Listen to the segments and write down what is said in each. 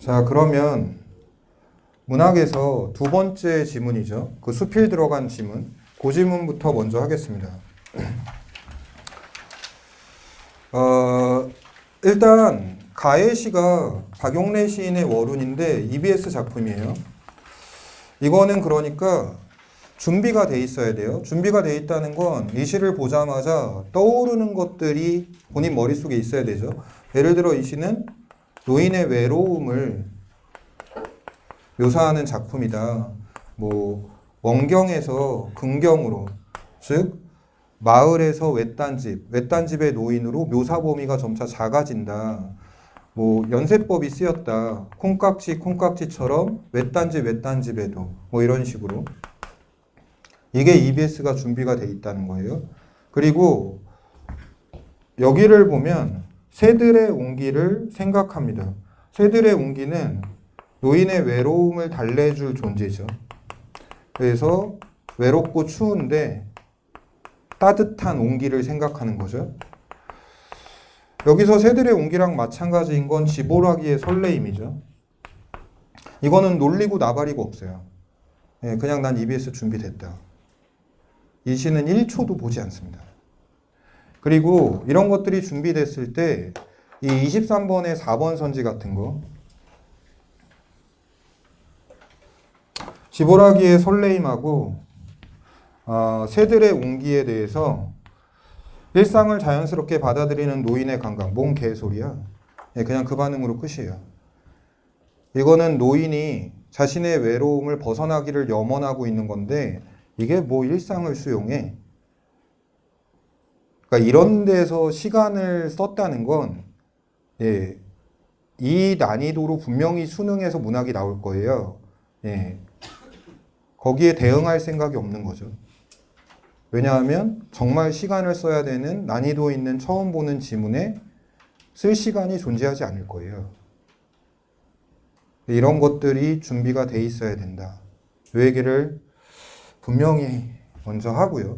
자, 그러면 문학에서 두 번째 지문이죠. 그 수필 들어간 지문. 그 지문부터 먼저 하겠습니다. 일단 가해시가 박용래 시인의 월운인데 EBS 작품이에요. 이거는 그러니까 준비가 돼 있어야 돼요. 준비가 돼 있다는 건 이 시를 보자마자 떠오르는 것들이 본인 머릿속에 있어야 되죠. 예를 들어 이 시는 노인의 외로움을 묘사하는 작품이다. 뭐 원경에서 긍경으로, 즉 마을에서 외딴집의 노인으로 묘사 범위가 점차 작아진다. 뭐 연세법이 쓰였다. 콩깍지처럼 외딴집에도 뭐 이런 식으로. 이게 EBS가 준비가 돼 있다는 거예요. 그리고 여기를 보면 새들의 온기를 생각합니다. 새들의 온기는 노인의 외로움을 달래줄 존재죠. 그래서 외롭고 추운데 따뜻한 온기를 생각하는 거죠. 여기서 새들의 온기랑 마찬가지인 건 지보라기의 설레임이죠. 이거는 놀리고 나발이고 없어요. 그냥 난 EBS 준비됐다. 이 시는 1초도 보지 않습니다. 그리고 이런 것들이 준비됐을 때 이 23번의 4번 선지 같은 거, 지보라기의 설레임하고 새들의 온기에 대해서 일상을 자연스럽게 받아들이는 노인의 감각, 뭔 개소리야. 그냥 그 반응으로 끝이에요. 이거는 노인이 자신의 외로움을 벗어나기를 염원하고 있는 건데 이게 뭐 일상을 수용해. 그러니까 이런 데서 시간을 썼다는 건 이 난이도로 분명히 수능에서 문학이 나올 거예요. 거기에 대응할 생각이 없는 거죠. 왜냐하면 정말 시간을 써야 되는 난이도 있는 처음 보는 지문에 쓸 시간이 존재하지 않을 거예요. 이런 것들이 준비가 돼 있어야 된다. 이 얘기를 분명히 먼저 하고요.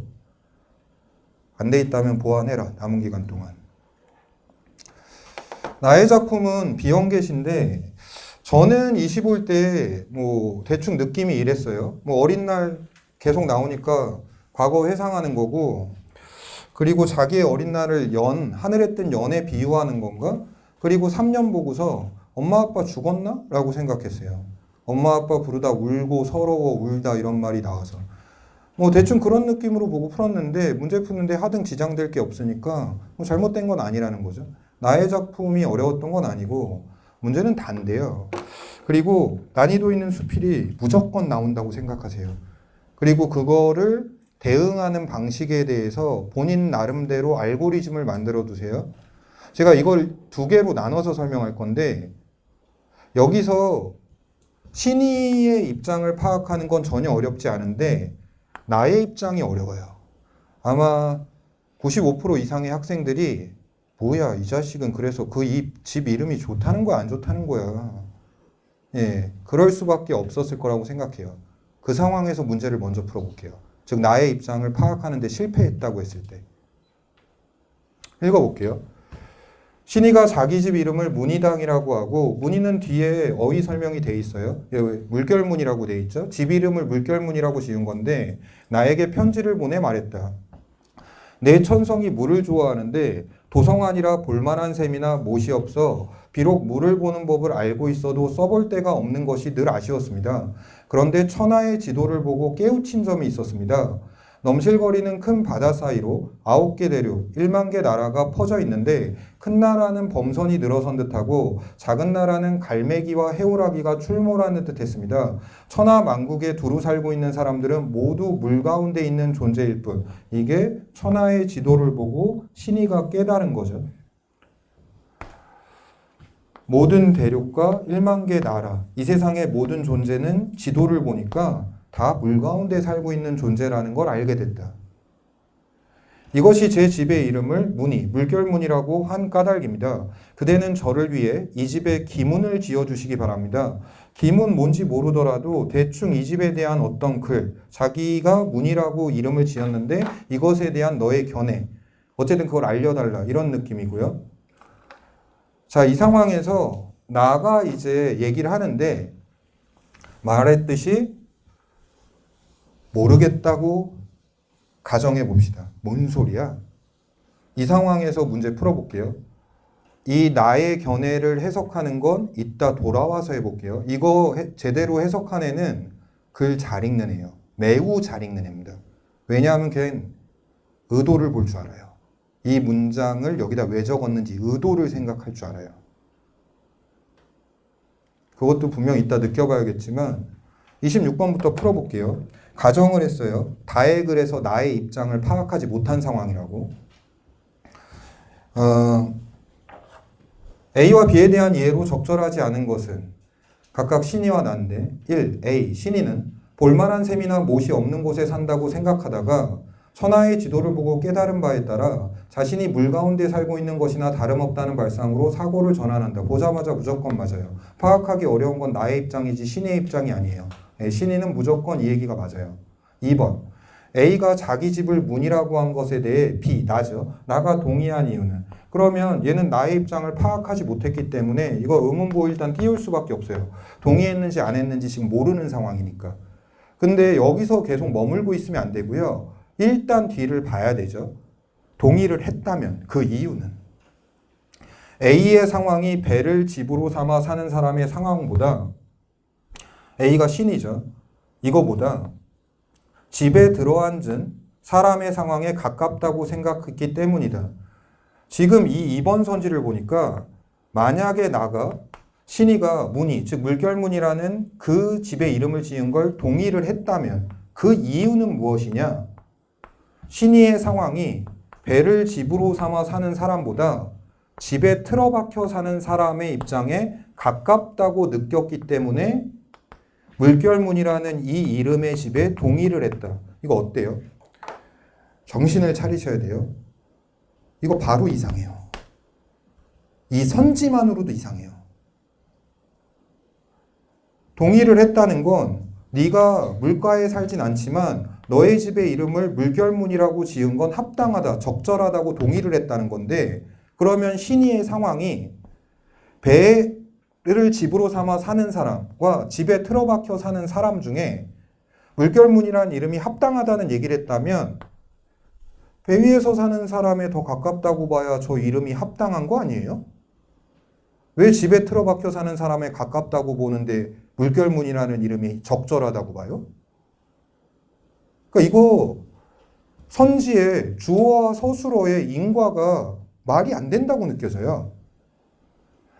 안 돼 있다면 보완해라. 남은 기간 동안. 나의 작품은 비형계시인데 저는 이 시 볼 때 뭐 대충 느낌이 이랬어요. 뭐 어린 날 계속 나오니까 과거 회상하는 거고, 그리고 자기의 어린 날을 하늘에 뜬 연에 비유하는 건가? 그리고 3년 보고서 엄마 아빠 죽었나? 라고 생각했어요. 엄마 아빠 부르다 울고 서러워 울다 이런 말이 나와서 뭐 대충 그런 느낌으로 보고 풀었는데 문제 푸는데 하등 지장될 게 없으니까 뭐 잘못된 건 아니라는 거죠. 나의 작품이 어려웠던 건 아니고 문제는 단데요. 그리고 난이도 있는 수필이 무조건 나온다고 생각하세요. 그리고 그거를 대응하는 방식에 대해서 본인 나름대로 알고리즘을 만들어 두세요. 제가 이걸 두 개로 나눠서 설명할 건데 여기서 신의의 입장을 파악하는 건 전혀 어렵지 않은데 나의 입장이 어려워요. 아마 95% 이상의 학생들이 뭐야 이 자식은 그래서 그 집 이름이 좋다는 거야 안 좋다는 거야. 그럴 수밖에 없었을 거라고 생각해요. 그 상황에서 문제를 먼저 풀어볼게요. 즉 나의 입장을 파악하는 데 실패했다고 했을 때. 읽어볼게요. 신의가 자기 집 이름을 문희당이라고 하고 문희는 뒤에 어휘 설명이 돼 있어요. 물결문이라고 돼 있죠. 집 이름을 물결문이라고 지은 건데 나에게 편지를 보내 말했다. 내 천성이 물을 좋아하는데 도성아니라 볼만한 셈이나 못이 없어 비록 물을 보는 법을 알고 있어도 써볼 데가 없는 것이 늘 아쉬웠습니다. 그런데 천하의 지도를 보고 깨우친 점이 있었습니다. 넘실거리는 큰 바다 사이로 9개 대륙, 1만 개 나라가 퍼져 있는데 큰 나라는 범선이 늘어선 듯하고 작은 나라는 갈매기와 해오라기가 출몰하는 듯했습니다. 천하 만국에 두루 살고 있는 사람들은 모두 물 가운데 있는 존재일 뿐. 이게 천하의 지도를 보고 신의가 깨달은 거죠. 모든 대륙과 1만 개 나라, 이 세상의 모든 존재는 지도를 보니까 다 물 가운데 살고 있는 존재라는 걸 알게 됐다. 이것이 제 집의 이름을 문희, 물결문이라고 한 까닭입니다. 그대는 저를 위해 이 집에 기문을 지어주시기 바랍니다. 기문 뭔지 모르더라도 대충 이 집에 대한 어떤 글, 자기가 문희라고 이름을 지었는데 이것에 대한 너의 견해, 어쨌든 그걸 알려달라 이런 느낌이고요. 자, 이 상황에서 나가 이제 얘기를 하는데 말했듯이 모르겠다고 가정해 봅시다. 뭔 소리야? 이 상황에서 문제 풀어볼게요. 이 나의 견해를 해석하는 건 이따 돌아와서 해볼게요. 이거 제대로 해석한 애는 글 잘 읽는 애예요. 매우 잘 읽는 애입니다. 왜냐하면 걔는 의도를 볼 줄 알아요. 이 문장을 여기다 왜 적었는지 의도를 생각할 줄 알아요. 그것도 분명 이따 느껴봐야겠지만 26번부터 풀어볼게요. 가정을 했어요. 다의 글에서 나의 입장을 파악하지 못한 상황이라고. A와 B에 대한 이해로 적절하지 않은 것은 각각 신이와 나인데 1. A. 신이는 볼만한 셈이나 못이 없는 곳에 산다고 생각하다가 천하의 지도를 보고 깨달은 바에 따라 자신이 물 가운데 살고 있는 것이나 다름없다는 발상으로 사고를 전환한다. 보자마자 무조건 맞아요. 파악하기 어려운 건 나의 입장이지 신의 입장이 아니에요. 신이는 무조건 이 얘기가 맞아요. 2번. A가 자기 집을 문이라고 한 것에 대해 B, 나죠. 나가 동의한 이유는? 그러면 얘는 나의 입장을 파악하지 못했기 때문에 이거 의문보 일단 띄울 수밖에 없어요. 동의했는지 안 했는지 지금 모르는 상황이니까. 근데 여기서 계속 머물고 있으면 안 되고요. 일단 뒤를 봐야 되죠. 동의를 했다면 그 이유는? A의 상황이 배를 집으로 삼아 사는 사람의 상황보다 A가 신이죠. 이거보다 집에 들어앉은 사람의 상황에 가깝다고 생각했기 때문이다. 지금 이 2번 선지를 보니까 만약에 나가 신이가 문이, 즉 물결문이라는 그 집의 이름을 지은 걸 동의를 했다면 그 이유는 무엇이냐? 신이의 상황이 배를 집으로 삼아 사는 사람보다 집에 틀어박혀 사는 사람의 입장에 가깝다고 느꼈기 때문에 물결문이라는 이 이름의 집에 동의를 했다. 이거 어때요? 정신을 차리셔야 돼요. 이거 바로 이상해요. 이 선지만으로도 이상해요. 동의를 했다는 건 네가 물가에 살진 않지만 너의 집의 이름을 물결문이라고 지은 건 합당하다, 적절하다고 동의를 했다는 건데, 그러면 신이의 상황이 배를 집으로 삼아 사는 사람과 집에 틀어박혀 사는 사람 중에 물결문이라는 이름이 합당하다는 얘기를 했다면 배 위에서 사는 사람에 더 가깝다고 봐야 저 이름이 합당한 거 아니에요? 왜 집에 틀어박혀 사는 사람에 가깝다고 보는데 물결문이라는 이름이 적절하다고 봐요? 그러니까 이거 선지의 주어와 서술어의 인과가 말이 안 된다고 느껴져요.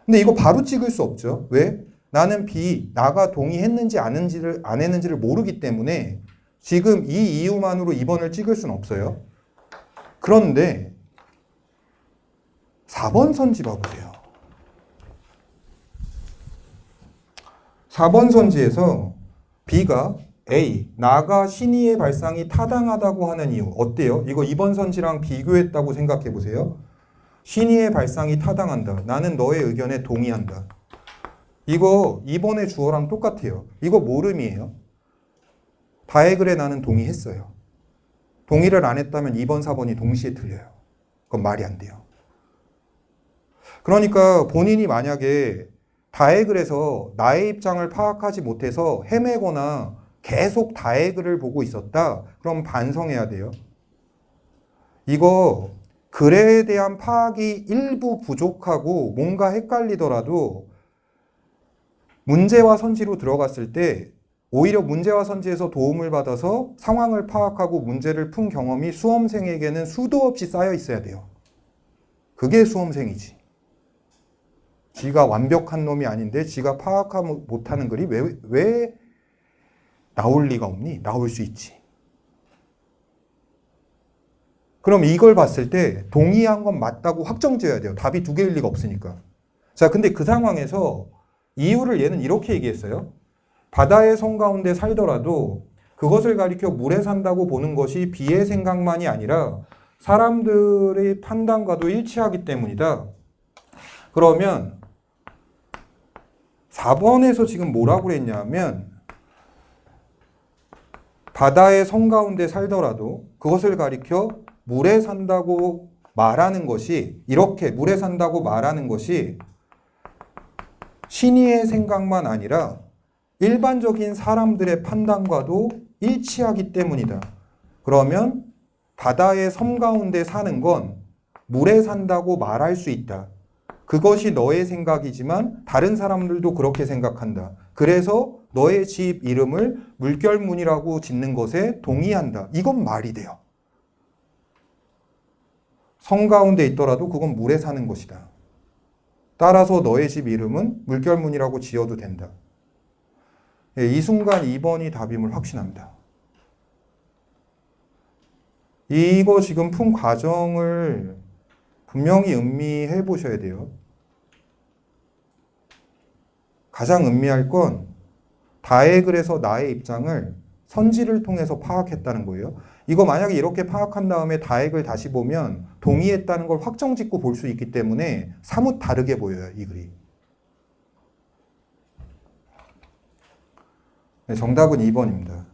근데 이거 바로 찍을 수 없죠. 왜? 나는 B, 나가 동의했는지 안 했는지를 모르기 때문에 지금 이 이유만으로 2번을 찍을 수는 없어요. 그런데 4번 선지 봐보세요. 4번 선지에서 B가 A, 나가 신이의 발상이 타당하다고 하는 이유 어때요? 이거 2번 선지랑 비교했다고 생각해 보세요. 신이의 발상이 타당한다. 나는 너의 의견에 동의한다. 이거 2번의 주어랑 똑같아요. 이거 모름이에요. 다의 글에 나는 동의했어요. 동의를 안 했다면 2번, 4번이 동시에 틀려요. 그건 말이 안 돼요. 그러니까 본인이 만약에 다의 글에서 나의 입장을 파악하지 못해서 헤매거나 계속 다의 글을 보고 있었다. 그럼 반성해야 돼요. 이거 글에 대한 파악이 일부 부족하고 뭔가 헷갈리더라도 문제와 선지로 들어갔을 때 오히려 문제와 선지에서 도움을 받아서 상황을 파악하고 문제를 푼 경험이 수험생에게는 수도 없이 쌓여 있어야 돼요. 그게 수험생이지. 지가 완벽한 놈이 아닌데 지가 파악하지 못하는 글이 왜 나올 리가 없니? 나올 수 있지. 그럼 이걸 봤을 때 동의한 건 맞다고 확정지어야 돼요. 답이 두 개일 리가 없으니까. 자, 근데 그 상황에서 이유를 얘는 이렇게 얘기했어요. 바다의 성 가운데 살더라도 그것을 가리켜 물에 산다고 보는 것이 비의 생각만이 아니라 사람들의 판단과도 일치하기 때문이다. 그러면 4번에서 지금 뭐라고 그랬냐면 바다의 성 가운데 살더라도 그것을 가리켜 물에 산다고 말하는 것이 이렇게 물에 산다고 말하는 것이 신의의 생각만 아니라 일반적인 사람들의 판단과도 일치하기 때문이다. 그러면 바다의 섬 가운데 사는 건 물에 산다고 말할 수 있다. 그것이 너의 생각이지만 다른 사람들도 그렇게 생각한다. 그래서 너의 집 이름을 물결문이라고 짓는 것에 동의한다. 이건 말이 돼요. 섬 가운데 있더라도 그건 물에 사는 것이다. 따라서 너의 집 이름은 물결문이라고 지어도 된다. 이 순간 2번이 답임을 확신합니다. 이거 지금 푼 과정을 분명히 음미해 보셔야 돼요. 가장 음미할 건 다의 글에서 나의 입장을 선지를 통해서 파악했다는 거예요. 이거 만약에 이렇게 파악한 다음에 다의 글 다시 보면 동의했다는 걸 확정짓고 볼 수 있기 때문에 사뭇 다르게 보여요, 이 글이. 네, 정답은 2번입니다.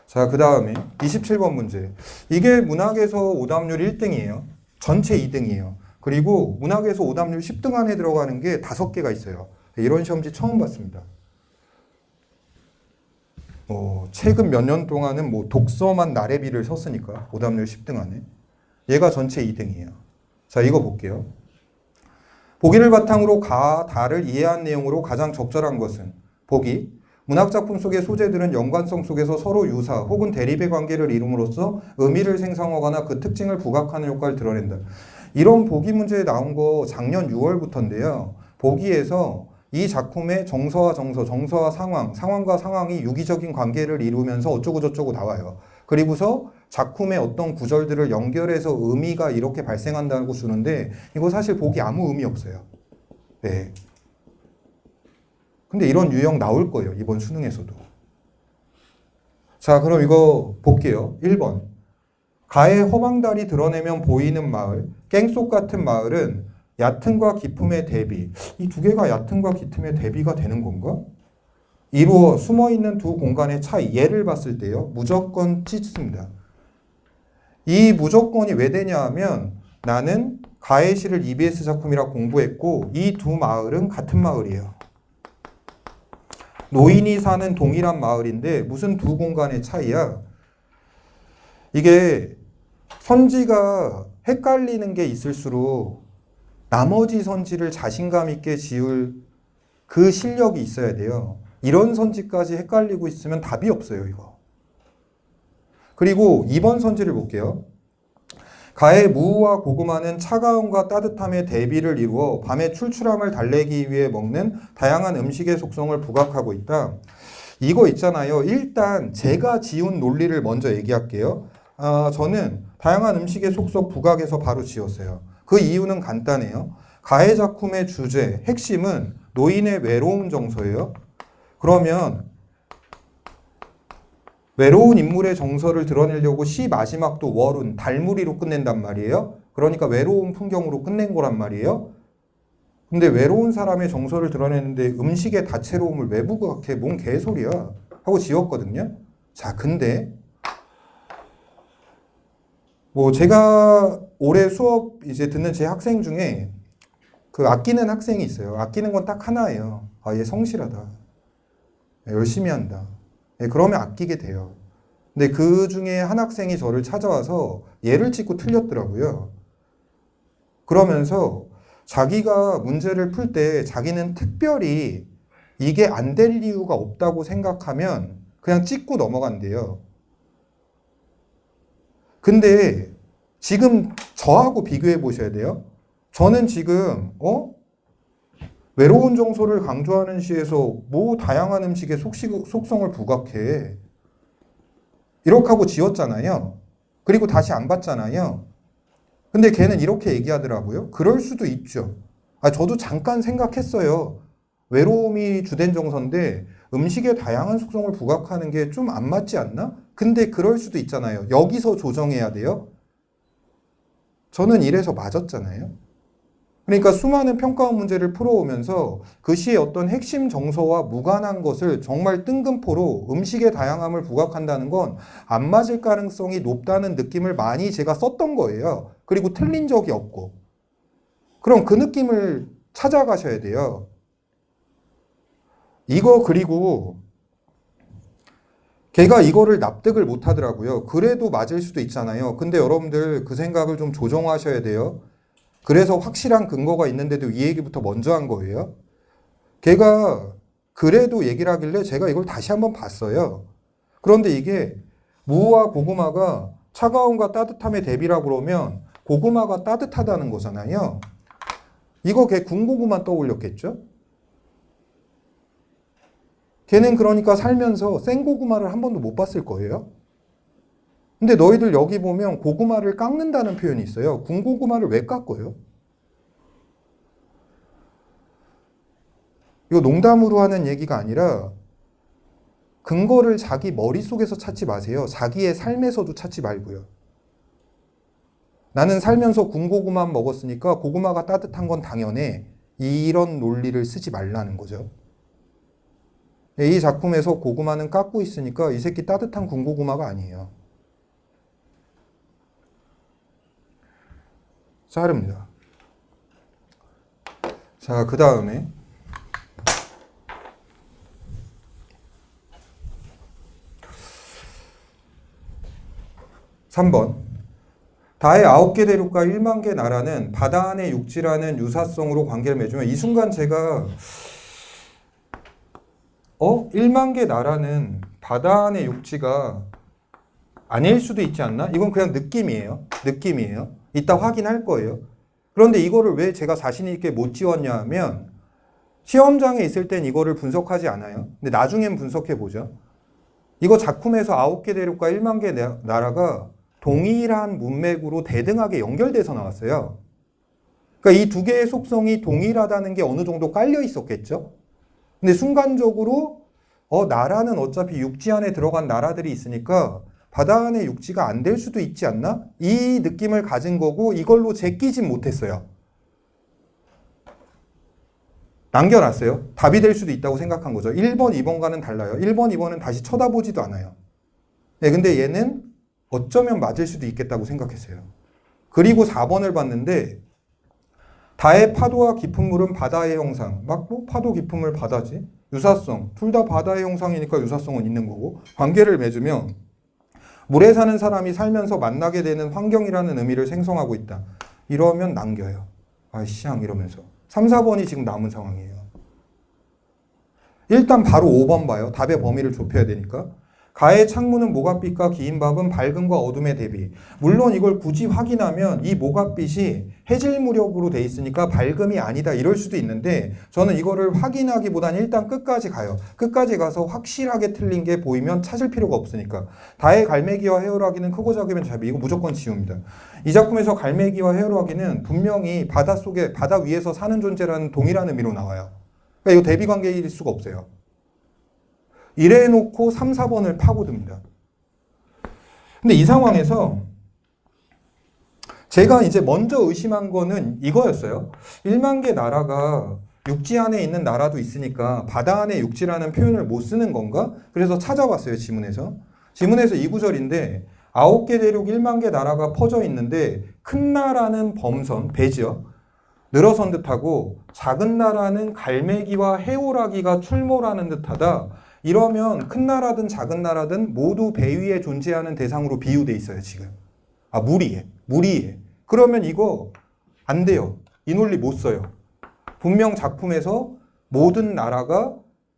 자, 그 다음에 27번 문제. 이게 문학에서 오답률 1등이에요. 전체 2등이에요. 그리고 문학에서 오답률 10등 안에 들어가는 게 5개가 있어요. 이런 시험지 처음 봤습니다. 최근 몇 년 동안은 뭐 독서만 나래비를 썼으니까 오답률 10등 안에. 얘가 전체 2등이에요. 자, 이거 볼게요. 보기를 바탕으로 가, 다를 이해한 내용으로 가장 적절한 것은 보기. 문학작품 속의 소재들은 연관성 속에서 서로 유사 혹은 대립의 관계를 이룸으로써 의미를 생성하거나 그 특징을 부각하는 효과를 드러낸다. 이런 보기 문제에 나온 거 작년 6월부터인데요. 보기에서 이 작품의 정서와 정서, 정서와 상황, 상황과 상황이 유기적인 관계를 이루면서 어쩌고저쩌고 나와요. 그리고서 작품의 어떤 구절들을 연결해서 의미가 이렇게 발생한다고 쓰는데 이거 사실 보기 아무 의미 없어요. 네. 근데 이런 유형 나올 거예요. 이번 수능에서도. 자, 그럼 이거 볼게요. 1번. 가의 허방달이 드러내면 보이는 마을, 깽속 같은 마을은 얕음과 깊음의 대비. 이 두 개가 얕음과 깊음의 대비가 되는 건가? 이루어 숨어있는 두 공간의 차이. 예를 봤을 때요. 무조건 찢습니다. 이 무조건이 왜 되냐 하면 나는 가의 시를 EBS 작품이라 공부했고 이 두 마을은 같은 마을이에요. 노인이 사는 동일한 마을인데 무슨 두 공간의 차이야? 이게 선지가 헷갈리는 게 있을수록 나머지 선지를 자신감 있게 지을 그 실력이 있어야 돼요. 이런 선지까지 헷갈리고 있으면 답이 없어요, 이거. 그리고 2번 선지를 볼게요. 가의 무와 고구마는 차가움과 따뜻함의 대비를 이루어 밤의 출출함을 달래기 위해 먹는 다양한 음식의 속성을 부각하고 있다. 이거 있잖아요. 일단 제가 지은 논리를 먼저 얘기할게요. 저는 다양한 음식의 속성 부각에서 바로 지었어요. 그 이유는 간단해요. 가의 작품의 주제, 핵심은 노인의 외로움 정서예요. 그러면 외로운 인물의 정서를 드러내려고 시 마지막도 월운, 달무리로 끝낸단 말이에요. 그러니까 외로운 풍경으로 끝낸 거란 말이에요. 근데 외로운 사람의 정서를 드러내는데 음식의 다채로움을 왜 부각해? 뭔 개소리야? 하고 지웠거든요. 자, 근데 뭐 제가 올해 수업 이제 듣는 제 학생 중에 그 아끼는 학생이 있어요. 아끼는 건 딱 하나예요. 아, 얘 성실하다. 열심히 한다. 그러면 아끼게 돼요. 근데 그 중에 한 학생이 저를 찾아와서 얘를 찍고 틀렸더라고요. 그러면서 자기가 문제를 풀 때 자기는 특별히 이게 안 될 이유가 없다고 생각하면 그냥 찍고 넘어간대요. 근데 지금 저하고 비교해 보셔야 돼요. 저는 지금 외로운 정서를 강조하는 시에서 뭐 다양한 음식의 속성을 부각해. 이렇게 하고 지웠잖아요. 그리고 다시 안 봤잖아요. 근데 걔는 이렇게 얘기하더라고요. 그럴 수도 있죠. 저도 잠깐 생각했어요. 외로움이 주된 정서인데 음식의 다양한 속성을 부각하는 게 좀 안 맞지 않나? 근데 그럴 수도 있잖아요. 여기서 조정해야 돼요. 저는 이래서 맞았잖아요. 그러니까 수많은 평가원 문제를 풀어오면서 그 시의 어떤 핵심 정서와 무관한 것을 정말 뜬금포로 음식의 다양함을 부각한다는 건 안 맞을 가능성이 높다는 느낌을 많이 제가 썼던 거예요. 그리고 틀린 적이 없고. 그럼 그 느낌을 찾아가셔야 돼요. 이거 그리고 걔가 이거를 납득을 못 하더라고요. 그래도 맞을 수도 있잖아요. 근데 여러분들 그 생각을 좀 조정하셔야 돼요. 그래서 확실한 근거가 있는데도 이 얘기부터 먼저 한 거예요. 걔가 그래도 얘기를 하길래 제가 이걸 다시 한번 봤어요. 그런데 이게 무와 고구마가 차가움과 따뜻함의 대비라고 그러면 고구마가 따뜻하다는 거잖아요. 이거 걔 군고구마 떠올렸겠죠? 걔는 그러니까 살면서 생고구마를 한 번도 못 봤을 거예요. 근데 너희들 여기 보면 고구마를 깎는다는 표현이 있어요. 군고구마를 왜 깎아요? 이거 농담으로 하는 얘기가 아니라 근거를 자기 머릿속에서 찾지 마세요. 자기의 삶에서도 찾지 말고요. 나는 살면서 군고구마 먹었으니까 고구마가 따뜻한 건 당연해. 이런 논리를 쓰지 말라는 거죠. 이 작품에서 고구마는 깎고 있으니까 이 새끼 따뜻한 군고구마가 아니에요. 자릅니다. 자, 그 다음에 3번. 다의 9개 대륙과 1만 개 나라는 바다 안의 육지라는 유사성으로 관계를 맺으면 이 순간 제가 1만 개 나라는 바다 안의 육지가 아닐 수도 있지 않나? 이건 그냥 느낌이에요. 느낌이에요. 이따 확인할 거예요. 그런데 이거를 왜 제가 자신 있게 못 지웠냐 하면 시험장에 있을 땐 이거를 분석하지 않아요. 근데 나중엔 분석해 보죠. 이거 작품에서 9개 대륙과 1만 개 나라가 동일한 문맥으로 대등하게 연결돼서 나왔어요. 그러니까 이 두 개의 속성이 동일하다는 게 어느 정도 깔려 있었겠죠. 근데 순간적으로 나라는 어차피 육지 안에 들어간 나라들이 있으니까 바다 안에 육지가 안 될 수도 있지 않나? 이 느낌을 가진 거고 이걸로 제끼진 못했어요. 남겨놨어요. 답이 될 수도 있다고 생각한 거죠. 1번, 2번과는 달라요. 1번, 2번은 다시 쳐다보지도 않아요. 네, 근데 얘는 어쩌면 맞을 수도 있겠다고 생각했어요. 그리고 4번을 봤는데 다의 파도와 깊은 물은 바다의 형상. 파도 깊은 물 바다지. 유사성. 둘 다 바다의 형상이니까 유사성은 있는 거고. 관계를 맺으면 물에 사는 사람이 살면서 만나게 되는 환경이라는 의미를 생성하고 있다. 이러면 남겨요. 아이씨앙 이러면서. 3, 4번이 지금 남은 상황이에요. 일단 바로 5번 봐요. 답의 범위를 좁혀야 되니까. 가의 창문은 모갓빛과 긴 밤은 밝음과 어둠의 대비. 물론 이걸 굳이 확인하면 이 모갓빛이 해질 무렵으로 돼 있으니까 밝음이 아니다 이럴 수도 있는데 저는 이거를 확인하기보다는 일단 끝까지 가요. 끝까지 가서 확실하게 틀린 게 보이면 찾을 필요가 없으니까. 다의 갈매기와 해오라기는 크고 작으면 잡이. 이거 무조건 지웁니다. 이 작품에서 갈매기와 해오라기는 분명히 바다 속에 바다 위에서 사는 존재라는 동일한 의미로 나와요. 그러니까 이거 대비 관계일 수가 없어요. 이래 놓고 3, 4번을 파고듭니다. 근데 이 상황에서 제가 이제 먼저 의심한 거는 이거였어요. 1만 개 나라가 육지 안에 있는 나라도 있으니까 바다 안에 육지라는 표현을 못 쓰는 건가? 그래서 찾아봤어요, 지문에서. 지문에서 이 구절인데 9개 대륙 1만 개 나라가 퍼져 있는데 큰 나라는 범선, 배죠. 늘어선 듯하고 작은 나라는 갈매기와 해오라기가 출몰하는 듯하다. 이러면 큰 나라든 작은 나라든 모두 배 위에 존재하는 대상으로 비유돼 있어요, 지금. 물 위에. 그러면 이거 안 돼요. 이 논리 못 써요. 분명 작품에서 모든 나라가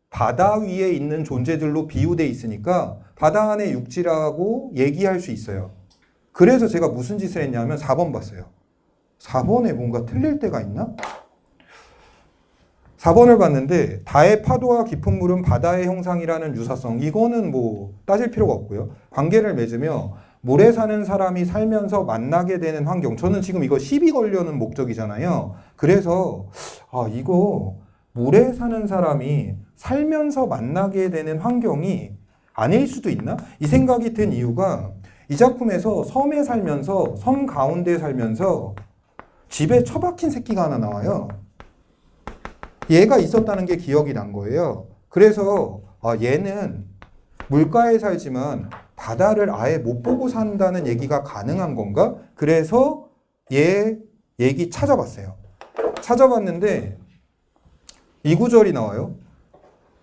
바다 위에 있는 존재들로 비유돼 있으니까 바다 안의 육지라고 얘기할 수 있어요. 그래서 제가 무슨 짓을 했냐면 4번 봤어요. 4번에 뭔가 틀릴 때가 있나? 4번을 봤는데 다의 파도와 깊은 물은 바다의 형상이라는 유사성. 이거는 뭐 따질 필요가 없고요. 관계를 맺으며 물에 사는 사람이 살면서 만나게 되는 환경. 저는 지금 이거 시비 걸려는 목적이잖아요. 그래서 이거 물에 사는 사람이 살면서 만나게 되는 환경이 아닐 수도 있나? 이 생각이 든 이유가 이 작품에서 섬에 살면서 섬 가운데 살면서 집에 처박힌 새끼가 하나 나와요. 얘가 있었다는 게 기억이 난 거예요. 그래서 얘는 물가에 살지만 바다를 아예 못 보고 산다는 얘기가 가능한 건가? 그래서 얘 얘기 찾아봤어요. 찾아봤는데 이 구절이 나와요.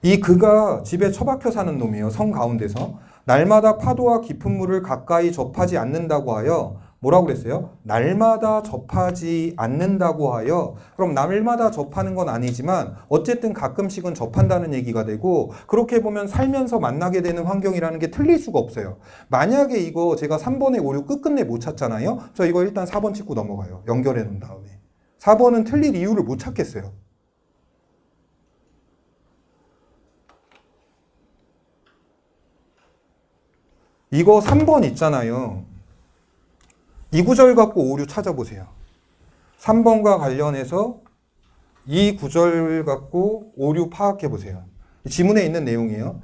이 그가 집에 처박혀 사는 놈이에요. 성 가운데서. 날마다 파도와 깊은 물을 가까이 접하지 않는다고 하여 뭐라고 그랬어요? 날마다 접하지 않는다고 하여. 그럼 날마다 접하는 건 아니지만 어쨌든 가끔씩은 접한다는 얘기가 되고, 그렇게 보면 살면서 만나게 되는 환경이라는 게 틀릴 수가 없어요. 만약에 이거 제가 3번의 오류 끝끝내 못 찾잖아요. 저 이거 일단 4번 찍고 넘어가요. 연결해 놓은 다음에. 4번은 틀릴 이유를 못 찾겠어요. 이거 3번 있잖아요. 이 구절 갖고 오류 찾아보세요. 3번과 관련해서 이 구절 갖고 오류 파악해 보세요. 지문에 있는 내용이에요.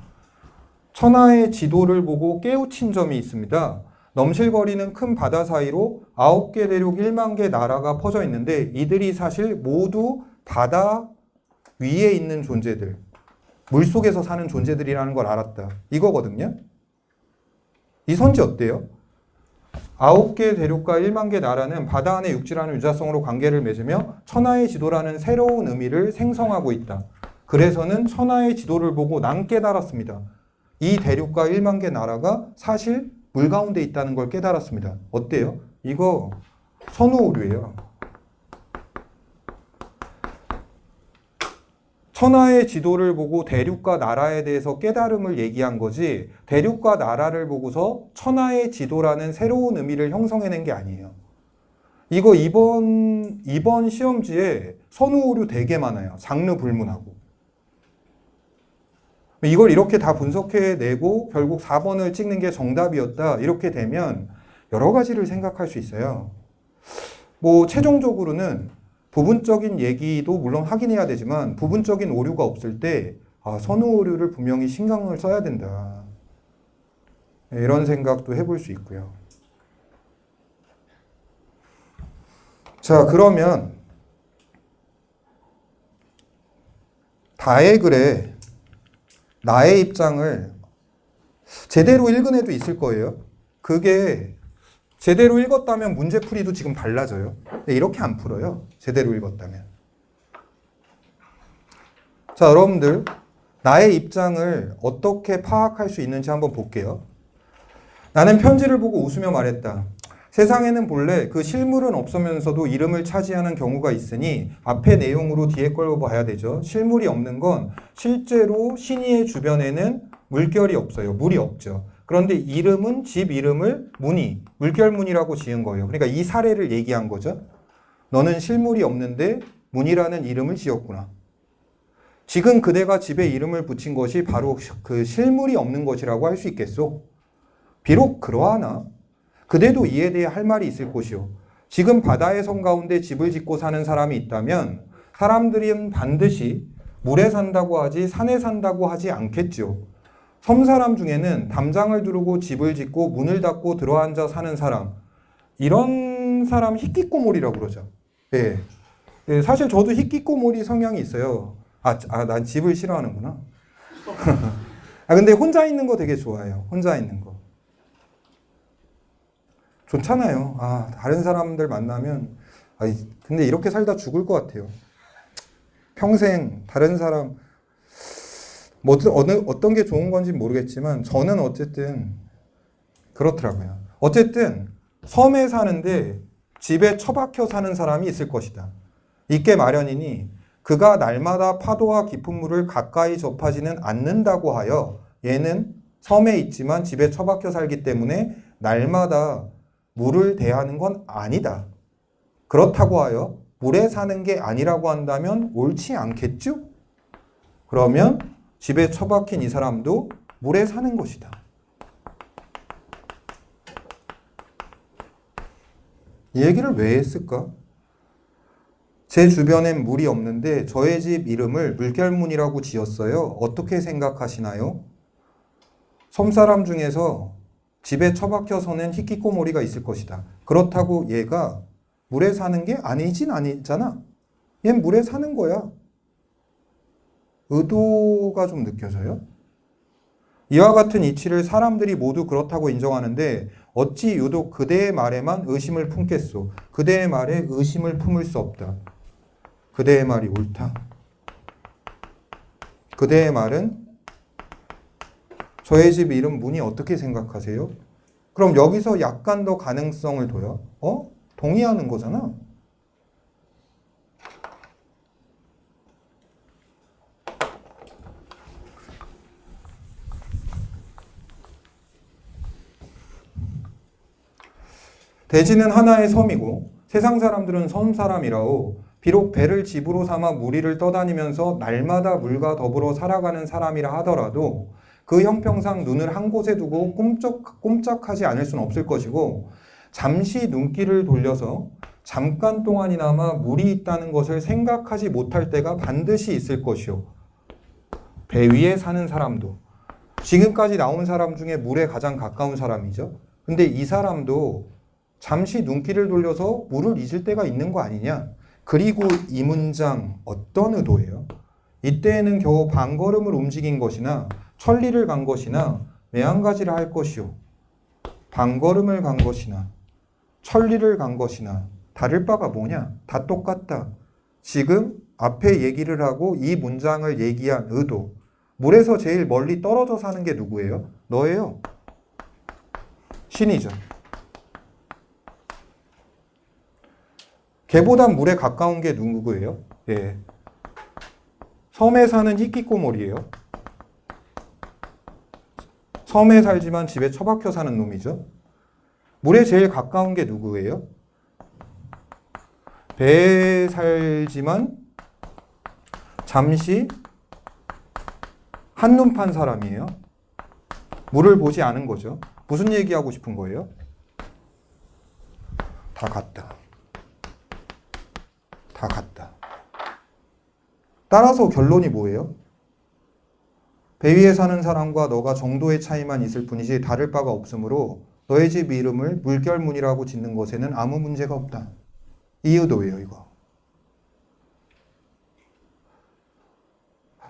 천하의 지도를 보고 깨우친 점이 있습니다. 넘실거리는 큰 바다 사이로 9개 대륙 1만 개 나라가 퍼져 있는데 이들이 사실 모두 바다 위에 있는 존재들, 물속에서 사는 존재들이라는 걸 알았다. 이거거든요. 이 선지 어때요? 9개 대륙과 1만 개 나라는 바다 안의 육지라는 유자성으로 관계를 맺으며 천하의 지도라는 새로운 의미를 생성하고 있다. 그래서는 천하의 지도를 보고 난 깨달았습니다. 이 대륙과 1만 개 나라가 사실 물 가운데 있다는 걸 깨달았습니다. 어때요? 이거 선우 오류예요. 천하의 지도를 보고 대륙과 나라에 대해서 깨달음을 얘기한 거지, 대륙과 나라를 보고서 천하의 지도라는 새로운 의미를 형성해낸 게 아니에요. 이거 이번 시험지에 선우 오류 되게 많아요. 장르 불문하고. 이걸 이렇게 다 분석해내고 결국 4번을 찍는 게 정답이었다. 이렇게 되면 여러 가지를 생각할 수 있어요. 뭐 최종적으로는 부분적인 얘기도 물론 확인해야 되지만 부분적인 오류가 없을 때 선우 오류를 분명히 신경을 써야 된다. 이런 생각도 해볼 수 있고요. 자, 그러면 다의 글에 나의 입장을 제대로 읽은 애도 있을 거예요. 그게 제대로 읽었다면 문제풀이도 지금 달라져요. 이렇게 안 풀어요. 제대로 읽었다면. 자, 여러분들 나의 입장을 어떻게 파악할 수 있는지 한번 볼게요. 나는 편지를 보고 웃으며 말했다. 세상에는 본래 그 실물은 없으면서도 이름을 차지하는 경우가 있으니 앞의 내용으로 뒤에 걸 봐야 되죠. 실물이 없는 건 실제로 신이의 주변에는 물결이 없어요. 물이 없죠. 그런데 이름은 집 이름을 문이, 물결문이라고 지은 거예요. 그러니까 이 사례를 얘기한 거죠. 너는 실물이 없는데 문이라는 이름을 지었구나. 지금 그대가 집에 이름을 붙인 것이 바로 그 실물이 없는 것이라고 할 수 있겠소? 비록 그러하나 그대도 이에 대해 할 말이 있을 것이오. 지금 바다의 섬 가운데 집을 짓고 사는 사람이 있다면 사람들은 반드시 물에 산다고 하지 산에 산다고 하지 않겠지요. 섬 사람 중에는 담장을 두르고 집을 짓고 문을 닫고 들어앉아 사는 사람, 이런 사람 히키코모리라고 그러죠. 예. 예, 사실 저도 히키코모리 성향이 있어요. 난 집을 싫어하는구나. 근데 혼자 있는 거 되게 좋아해요. 혼자 있는 거. 좋잖아요. 다른 사람들 만나면, 근데 이렇게 살다 죽을 것 같아요. 평생 다른 사람, 뭐 어떤 게 좋은 건지 모르겠지만 저는 어쨌든 그렇더라고요. 어쨌든 섬에 사는데 집에 처박혀 사는 사람이 있을 것이다. 있게 마련이니 그가 날마다 파도와 깊은 물을 가까이 접하지는 않는다고 하여 얘는 섬에 있지만 집에 처박혀 살기 때문에 날마다 물을 대하는 건 아니다. 그렇다고 하여 물에 사는 게 아니라고 한다면 옳지 않겠죠? 그러면 집에 처박힌 이 사람도 물에 사는 것이다. 이 얘기를 왜 했을까? 제 주변엔 물이 없는데 저의 집 이름을 물결문이라고 지었어요. 어떻게 생각하시나요? 섬사람 중에서 집에 처박혀 서는 히키코모리가 있을 것이다. 그렇다고 얘가 물에 사는 게 아니잖아. 얘는 물에 사는 거야. 의도가 좀 느껴져요. 이와 같은 이치를 사람들이 모두 그렇다고 인정하는데 어찌 유독 그대의 말에만 의심을 품겠소. 그대의 말에 의심을 품을 수 없다. 그대의 말이 옳다. 그대의 말은 저의 집 이름 문이 어떻게 생각하세요? 그럼 여기서 약간 더 가능성을 둬요. 동의하는 거잖아. 대지는 하나의 섬이고 세상 사람들은 섬 사람이라오. 비록 배를 집으로 삼아 무리를 떠다니면서 날마다 물과 더불어 살아가는 사람이라 하더라도 그 형평상 눈을 한 곳에 두고 꼼짝하지 않을 수는 없을 것이고 잠시 눈길을 돌려서 잠깐 동안이나마 물이 있다는 것을 생각하지 못할 때가 반드시 있을 것이요. 배 위에 사는 사람도 지금까지 나온 사람 중에 물에 가장 가까운 사람이죠. 근데 이 사람도 잠시 눈길을 돌려서 물을 잊을 때가 있는 거 아니냐. 그리고 이 문장 어떤 의도예요? 이때에는 겨우 반걸음을 움직인 것이나 천리를 간 것이나 매한가지를 할 것이요. 반걸음을 간 것이나 천리를 간 것이나 다를 바가 뭐냐? 다 똑같다. 지금 앞에 얘기를 하고 이 문장을 얘기한 의도. 물에서 제일 멀리 떨어져 사는 게 누구예요? 너예요. 신이죠. 개보단 물에 가까운 게 누구예요? 예. 섬에 사는 히키코모리예요. 섬에 살지만 집에 처박혀 사는 놈이죠. 물에 제일 가까운 게 누구예요? 배에 살지만 잠시 한눈 판 사람이에요. 물을 보지 않은 거죠. 무슨 얘기하고 싶은 거예요? 다 같다. 다 같다. 따라서 결론이 뭐예요? 배 위에 사는 사람과 너가 정도의 차이만 있을 뿐이지 다를 바가 없으므로 너의 집 이름을 물결문이라고 짓는 것에는 아무 문제가 없다. 이 의도예요, 이거.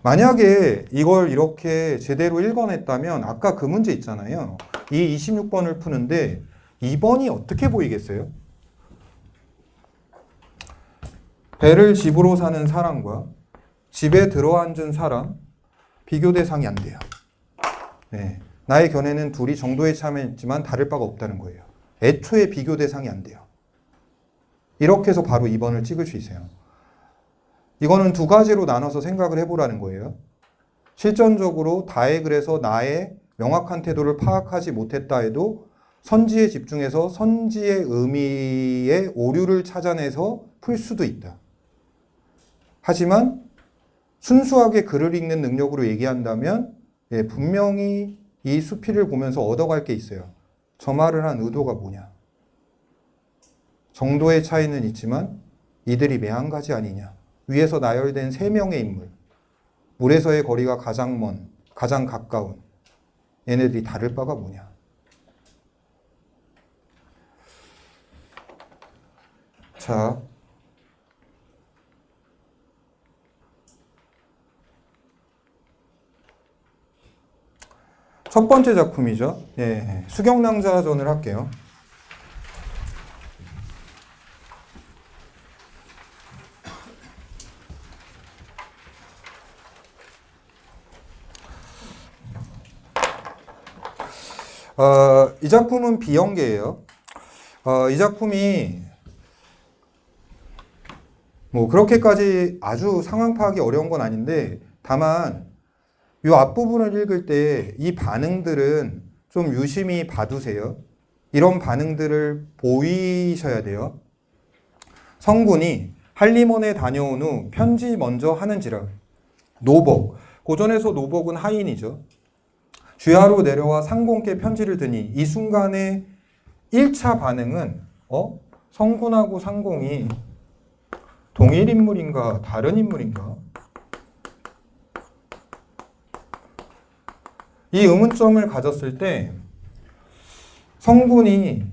만약에 이걸 이렇게 제대로 읽어냈다면 아까 그 문제 있잖아요. 이 26번을 푸는데 2번이 어떻게 보이겠어요? 배를 집으로 사는 사람과 집에 들어앉은 사람 비교 대상이 안 돼요. 네. 나의 견해는 둘이 정도의 차이지만 다를 바가 없다는 거예요. 애초에 비교 대상이 안 돼요. 이렇게 해서 바로 2번을 찍을 수 있어요. 이거는 두 가지로 나눠서 생각을 해보라는 거예요. 실전적으로 다에 그래서 나의 명확한 태도를 파악하지 못했다 해도 선지에 집중해서 선지의 의미의 오류를 찾아내서 풀 수도 있다. 하지만 순수하게 글을 읽는 능력으로 얘기한다면 분명히 이 수필을 보면서 얻어갈 게 있어요. 저 말을 한 의도가 뭐냐. 정도의 차이는 있지만 이들이 매한가지 아니냐. 위에서 나열된 3명의 인물. 물에서의 거리가 가장 먼, 가장 가까운. 얘네들이 다를 바가 뭐냐. 자, 첫 번째 작품이죠. 예, 수경낭자전을 할게요. 이 작품은 비연계예요. 이 작품이 뭐 그렇게까지 아주 상황 파악이 어려운 건 아닌데 다만 이 앞부분을 읽을 때 이 반응들은 좀 유심히 봐두세요. 이런 반응들을 보이셔야 돼요. 성군이 한림원에 다녀온 후 편지 먼저 하는지라. 노복. 고전에서 노복은 하인이죠. 주야로 내려와 상공께 편지를 드니 이 순간의 1차 반응은 성군하고 상공이 동일 인물인가 다른 인물인가? 이 의문점을 가졌을 때 성군이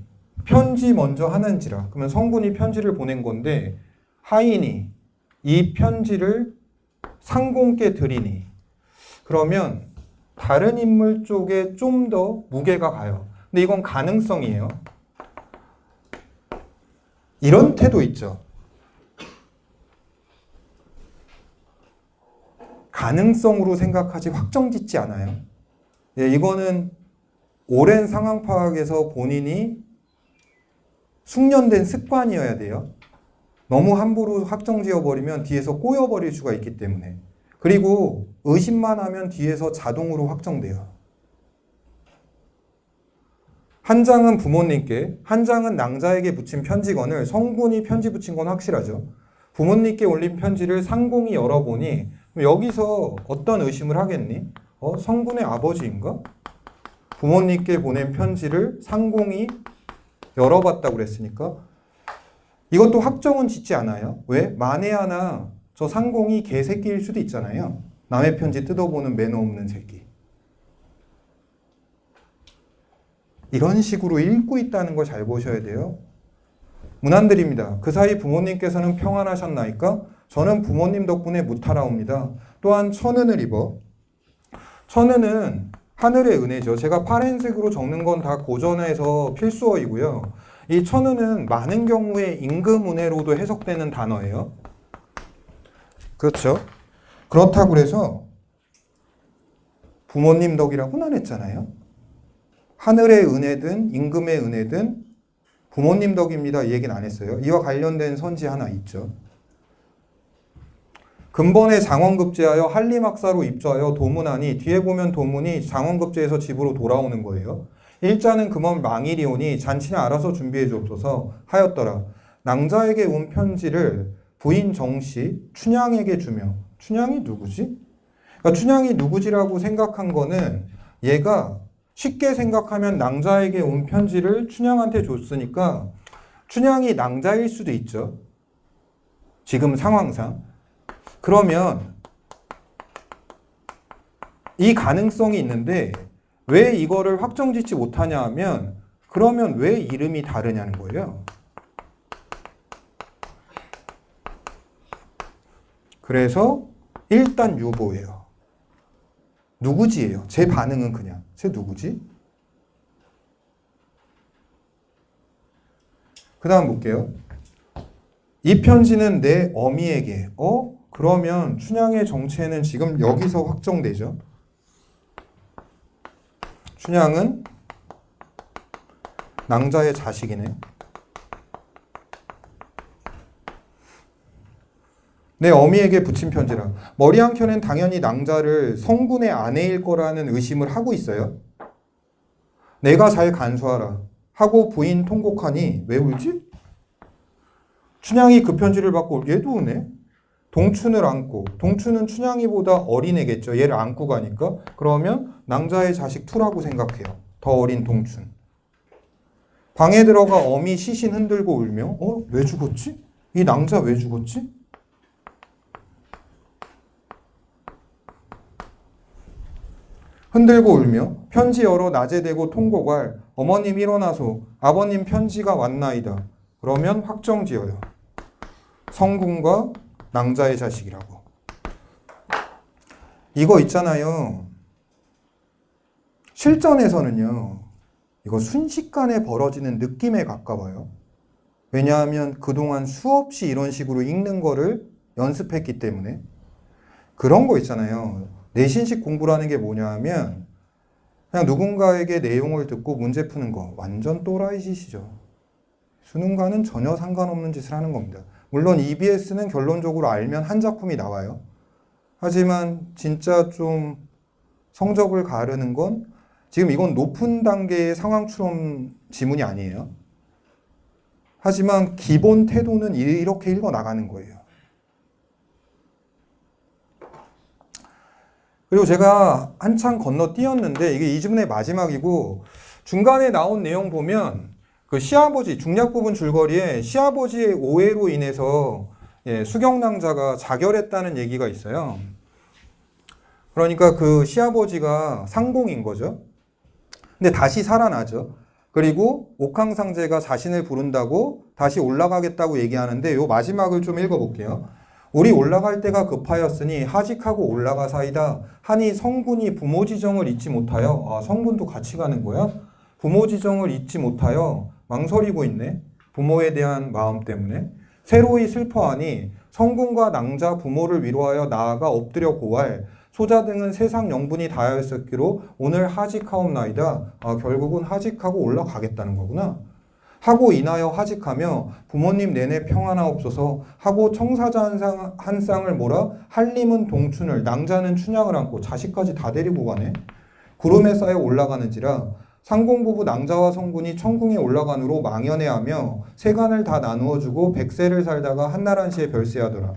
편지 먼저 하는지라. 그러면 성군이 편지를 보낸 건데 하인이 이 편지를 상공께 드리니 그러면 다른 인물 쪽에 좀 더 무게가 가요. 근데 이건 가능성이에요. 이런 태도 있죠. 가능성으로 생각하지 확정짓지 않아요. 예, 이거는 오랜 상황 파악에서 본인이 숙련된 습관이어야 돼요. 너무 함부로 확정지어버리면 뒤에서 꼬여버릴 수가 있기 때문에. 그리고 의심만 하면 뒤에서 자동으로 확정돼요. 한 장은 부모님께, 한 장은 낭자에게 붙인 편지건을 성군이 편지 붙인 건 확실하죠. 부모님께 올린 편지를 상공이 열어보니 여기서 어떤 의심을 하겠니? 성군의 아버지인가? 부모님께 보낸 편지를 상공이 열어봤다고 그랬으니까 이것도 확정은 짓지 않아요. 왜? 만에 하나 저 상공이 개새끼일 수도 있잖아요. 남의 편지 뜯어보는 매너 없는 새끼. 이런 식으로 읽고 있다는 걸 잘 보셔야 돼요. 문안드립니다. 그 사이 부모님께서는 평안하셨나이까? 저는 부모님 덕분에 무탈하옵니다. 또한 천은을 입어. 천은은 하늘의 은혜죠. 제가 파란색으로 적는 건 다 고전에서 필수어이고요. 이 천은은 많은 경우에 임금은혜로도 해석되는 단어예요. 그렇죠? 그렇다고 해서 부모님 덕이라고는 안 했잖아요. 하늘의 은혜든 임금의 은혜든 부모님 덕입니다. 이 얘기는 안 했어요. 이와 관련된 선지 하나 있죠. 근본에 장원급제하여 한림학사로 입조하여 도문하니 뒤에 보면 도문이 장원급제에서 집으로 돌아오는 거예요. 일자는 금원 망일이오니 잔치는 알아서 준비해 주옵소서 하였더라. 낭자에게 온 편지를 부인 정씨 춘향에게 주며 춘향이 누구지? 그러니까 춘향이 누구지라고 생각한 거는 얘가 쉽게 생각하면 낭자에게 온 편지를 춘향한테 줬으니까 춘향이 낭자일 수도 있죠. 지금 상황상. 그러면 이 가능성이 있는데 왜 이거를 확정짓지 못하냐 하면 그러면 왜 이름이 다르냐는 거예요. 그래서 일단 유보예요. 누구지예요. 제 반응은 그냥 쟤 누구지? 그 다음 볼게요. 이 편지는 내 어미에게. 그러면 춘향의 정체는 지금 여기서 확정되죠. 춘향은 낭자의 자식이네. 내 어미에게 붙인 편지라. 머리 한켠엔 당연히 낭자를 성군의 아내일 거라는 의심을 하고 있어요. 내가 잘 간수하라 하고 부인 통곡하니 왜 울지? 춘향이 그 편지를 받고 얘도 우네. 동춘을 안고, 동춘은 춘향이보다 어린애겠죠. 얘를 안고 가니까. 그러면 낭자의 자식 투라고 생각해요. 더 어린 동춘. 방에 들어가 어미 시신 흔들고 울며 왜 죽었지? 이 낭자 왜 죽었지? 흔들고 울며 편지 열어 낮에 대고 통곡할 어머님 일어나소 아버님 편지가 왔나이다. 그러면 확정지어요. 성군과 낭자의 자식이라고. 이거 있잖아요. 실전에서는요. 이거 순식간에 벌어지는 느낌에 가까워요. 왜냐하면 그동안 수없이 이런 식으로 읽는 거를 연습했기 때문에. 그런 거 있잖아요. 내신식 공부라는 게 뭐냐 하면 그냥 누군가에게 내용을 듣고 문제 푸는 거 완전 또라이 짓이죠. 수능과는 전혀 상관없는 짓을 하는 겁니다. 물론 EBS는 결론적으로 알면 한 작품이 나와요. 하지만 진짜 좀 성적을 가르는 건 지금 이건 높은 단계의 상황 추론 지문이 아니에요. 하지만 기본 태도는 이렇게 읽어 나가는 거예요. 그리고 제가 한참 건너뛰었는데 이게 이 지문의 마지막이고 중간에 나온 내용 보면 그 시아버지, 중략 부분 줄거리에 시아버지의 오해로 인해서 수경낭자가 자결했다는 얘기가 있어요. 그러니까 그 시아버지가 상공인 거죠. 근데 다시 살아나죠. 그리고 옥황상제가 자신을 부른다고 다시 올라가겠다고 얘기하는데 요 마지막을 좀 읽어볼게요. 우리 올라갈 때가 급하였으니 하직하고 올라가사이다 하니 성군이 부모 지정을 잊지 못하여 성군도 같이 가는 거야? 부모 지정을 잊지 못하여 망설이고 있네. 부모에 대한 마음 때문에 새로이 슬퍼하니 성군과 낭자 부모를 위로하여 나아가 엎드려 고할 소자 등은 세상 영분이 다하였었기로 오늘 하직하옵나이다. 결국은 하직하고 올라가겠다는 거구나. 하고 인하여 하직하며 부모님 내내 평안하옵소서 하고 청사자 한 쌍을 몰아 한림은 동춘을 낭자는 춘향을 안고 자식까지 다 데리고 가네. 구름에 쌓여 올라가는지라 상공부부 낭자와 성군이 천궁에 올라가느로 망연해하며 세간을 다 나누어주고 백세를 살다가 한나란시에 별세하더라.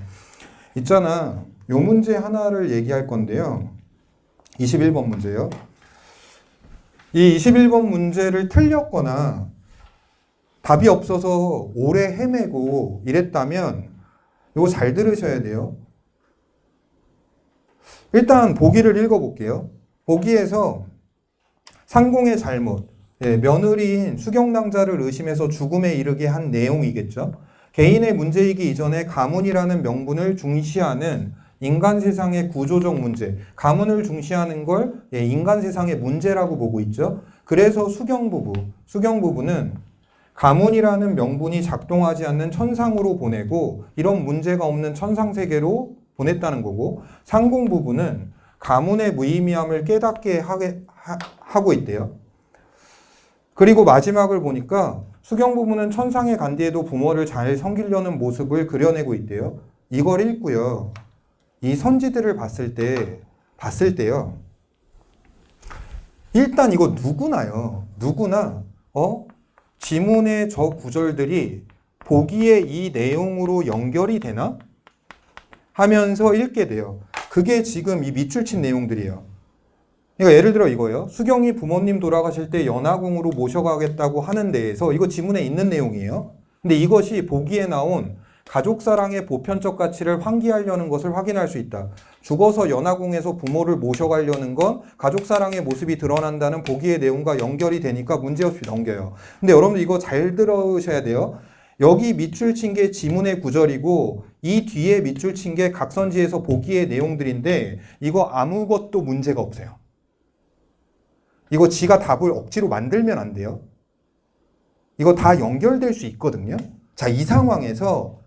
있잖아. 요 문제 하나를 얘기할 건데요. 21번 문제요. 이 21번 문제를 틀렸거나 답이 없어서 오래 헤매고 이랬다면 이거 잘 들으셔야 돼요. 일단 보기를 읽어볼게요. 보기에서 상공의 잘못, 며느리인 수경낭자를 의심해서 죽음에 이르게 한 내용이겠죠. 개인의 문제이기 이전에 가문이라는 명분을 중시하는 인간 세상의 구조적 문제, 가문을 중시하는 걸 인간 세상의 문제라고 보고 있죠. 그래서 수경부부는 가문이라는 명분이 작동하지 않는 천상으로 보내고 이런 문제가 없는 천상세계로 보냈다는 거고, 상공부부는 가문의 무의미함을 깨닫게 하고 있대요. 그리고 마지막을 보니까 수경부부는 천상에 간 뒤에도 부모를 잘 섬기려는 모습을 그려내고 있대요. 이걸 읽고요. 이 선지들을 봤을 때요. 일단 이거 누구나 지문의 저 구절들이 보기에 이 내용으로 연결이 되나? 하면서 읽게 돼요. 그게 지금 이 밑줄 친 내용들이에요. 그러니까 예를 들어 이거예요. 수경이 부모님 돌아가실 때 연화궁으로 모셔가겠다고 하는 데에서 이거 지문에 있는 내용이에요. 근데 이것이 보기에 나온 가족사랑의 보편적 가치를 환기하려는 것을 확인할 수 있다. 죽어서 연화궁에서 부모를 모셔가려는 건 가족사랑의 모습이 드러난다는 보기의 내용과 연결이 되니까 문제없이 넘겨요. 근데 여러분들 이거 잘 들으셔야 돼요. 여기 밑줄 친 게 지문의 구절이고 이 뒤에 밑줄 친 게 각선지에서 보기의 내용들인데 이거 아무것도 문제가 없어요. 이거 지가 답을 억지로 만들면 안 돼요. 이거 다 연결될 수 있거든요. 자, 이 상황에서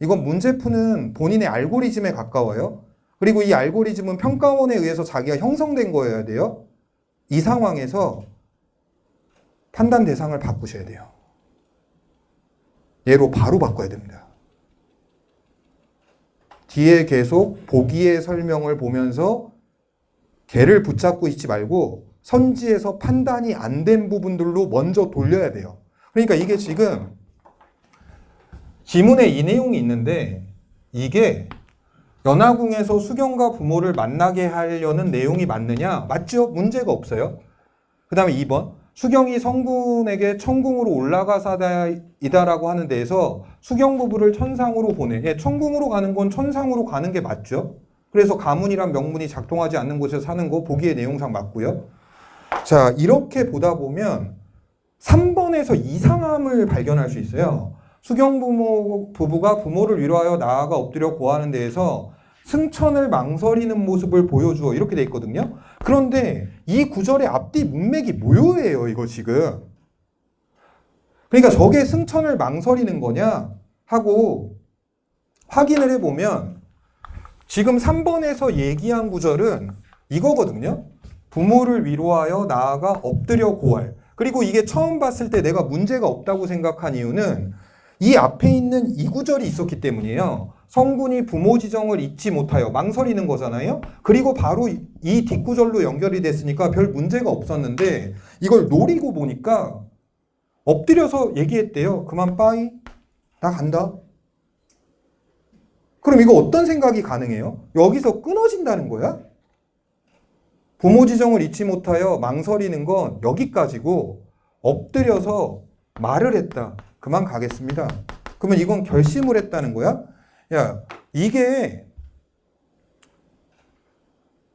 이건 문제 푸는 본인의 알고리즘에 가까워요. 그리고 이 알고리즘은 평가원에 의해서 자기가 형성된 거여야 돼요. 이 상황에서 판단 대상을 바꾸셔야 돼요. 얘로 바로 바꿔야 됩니다. 뒤에 계속 보기의 설명을 보면서 걔를 붙잡고 있지 말고 선지에서 판단이 안 된 부분들로 먼저 돌려야 돼요. 그러니까 이게 지금 지문에 이 내용이 있는데 이게 연화궁에서 수경과 부모를 만나게 하려는 내용이 맞느냐? 맞죠? 문제가 없어요. 그 다음에 2번. 수경이 성군에게 천궁으로 올라가사다이다라고 하는 데에서 수경 부부를 천상으로 보내. 천궁으로 가는 건 천상으로 가는 게 맞죠? 그래서 가문이란 명분이 작동하지 않는 곳에서 사는 거 보기의 내용상 맞고요. 자, 이렇게 보다 보면 3번에서 이상함을 발견할 수 있어요. 수경 부부가 부모를 위로하여 나아가 엎드려 고하는 데에서 승천을 망설이는 모습을 보여주어 이렇게 돼 있거든요. 그런데 이 구절의 앞뒤 문맥이 모호해요, 이거 지금. 그러니까 저게 승천을 망설이는 거냐 하고 확인을 해보면 지금 3번에서 얘기한 구절은 이거거든요. 부모를 위로하여 나아가 엎드려 고할. 그리고 이게 처음 봤을 때 내가 문제가 없다고 생각한 이유는 이 앞에 있는 이 구절이 있었기 때문이에요. 성군이 부모 지정을 잊지 못하여 망설이는 거잖아요. 그리고 바로 이 뒷구절로 연결이 됐으니까 별 문제가 없었는데 이걸 노리고 보니까 엎드려서 얘기했대요. 그만 빠이. 나 간다. 그럼 이거 어떤 생각이 가능해요? 여기서 끊어진다는 거야? 부모 지정을 잊지 못하여 망설이는 건 여기까지고 엎드려서 말을 했다. 그만 가겠습니다. 그러면 이건 결심을 했다는 거야? 야, 이게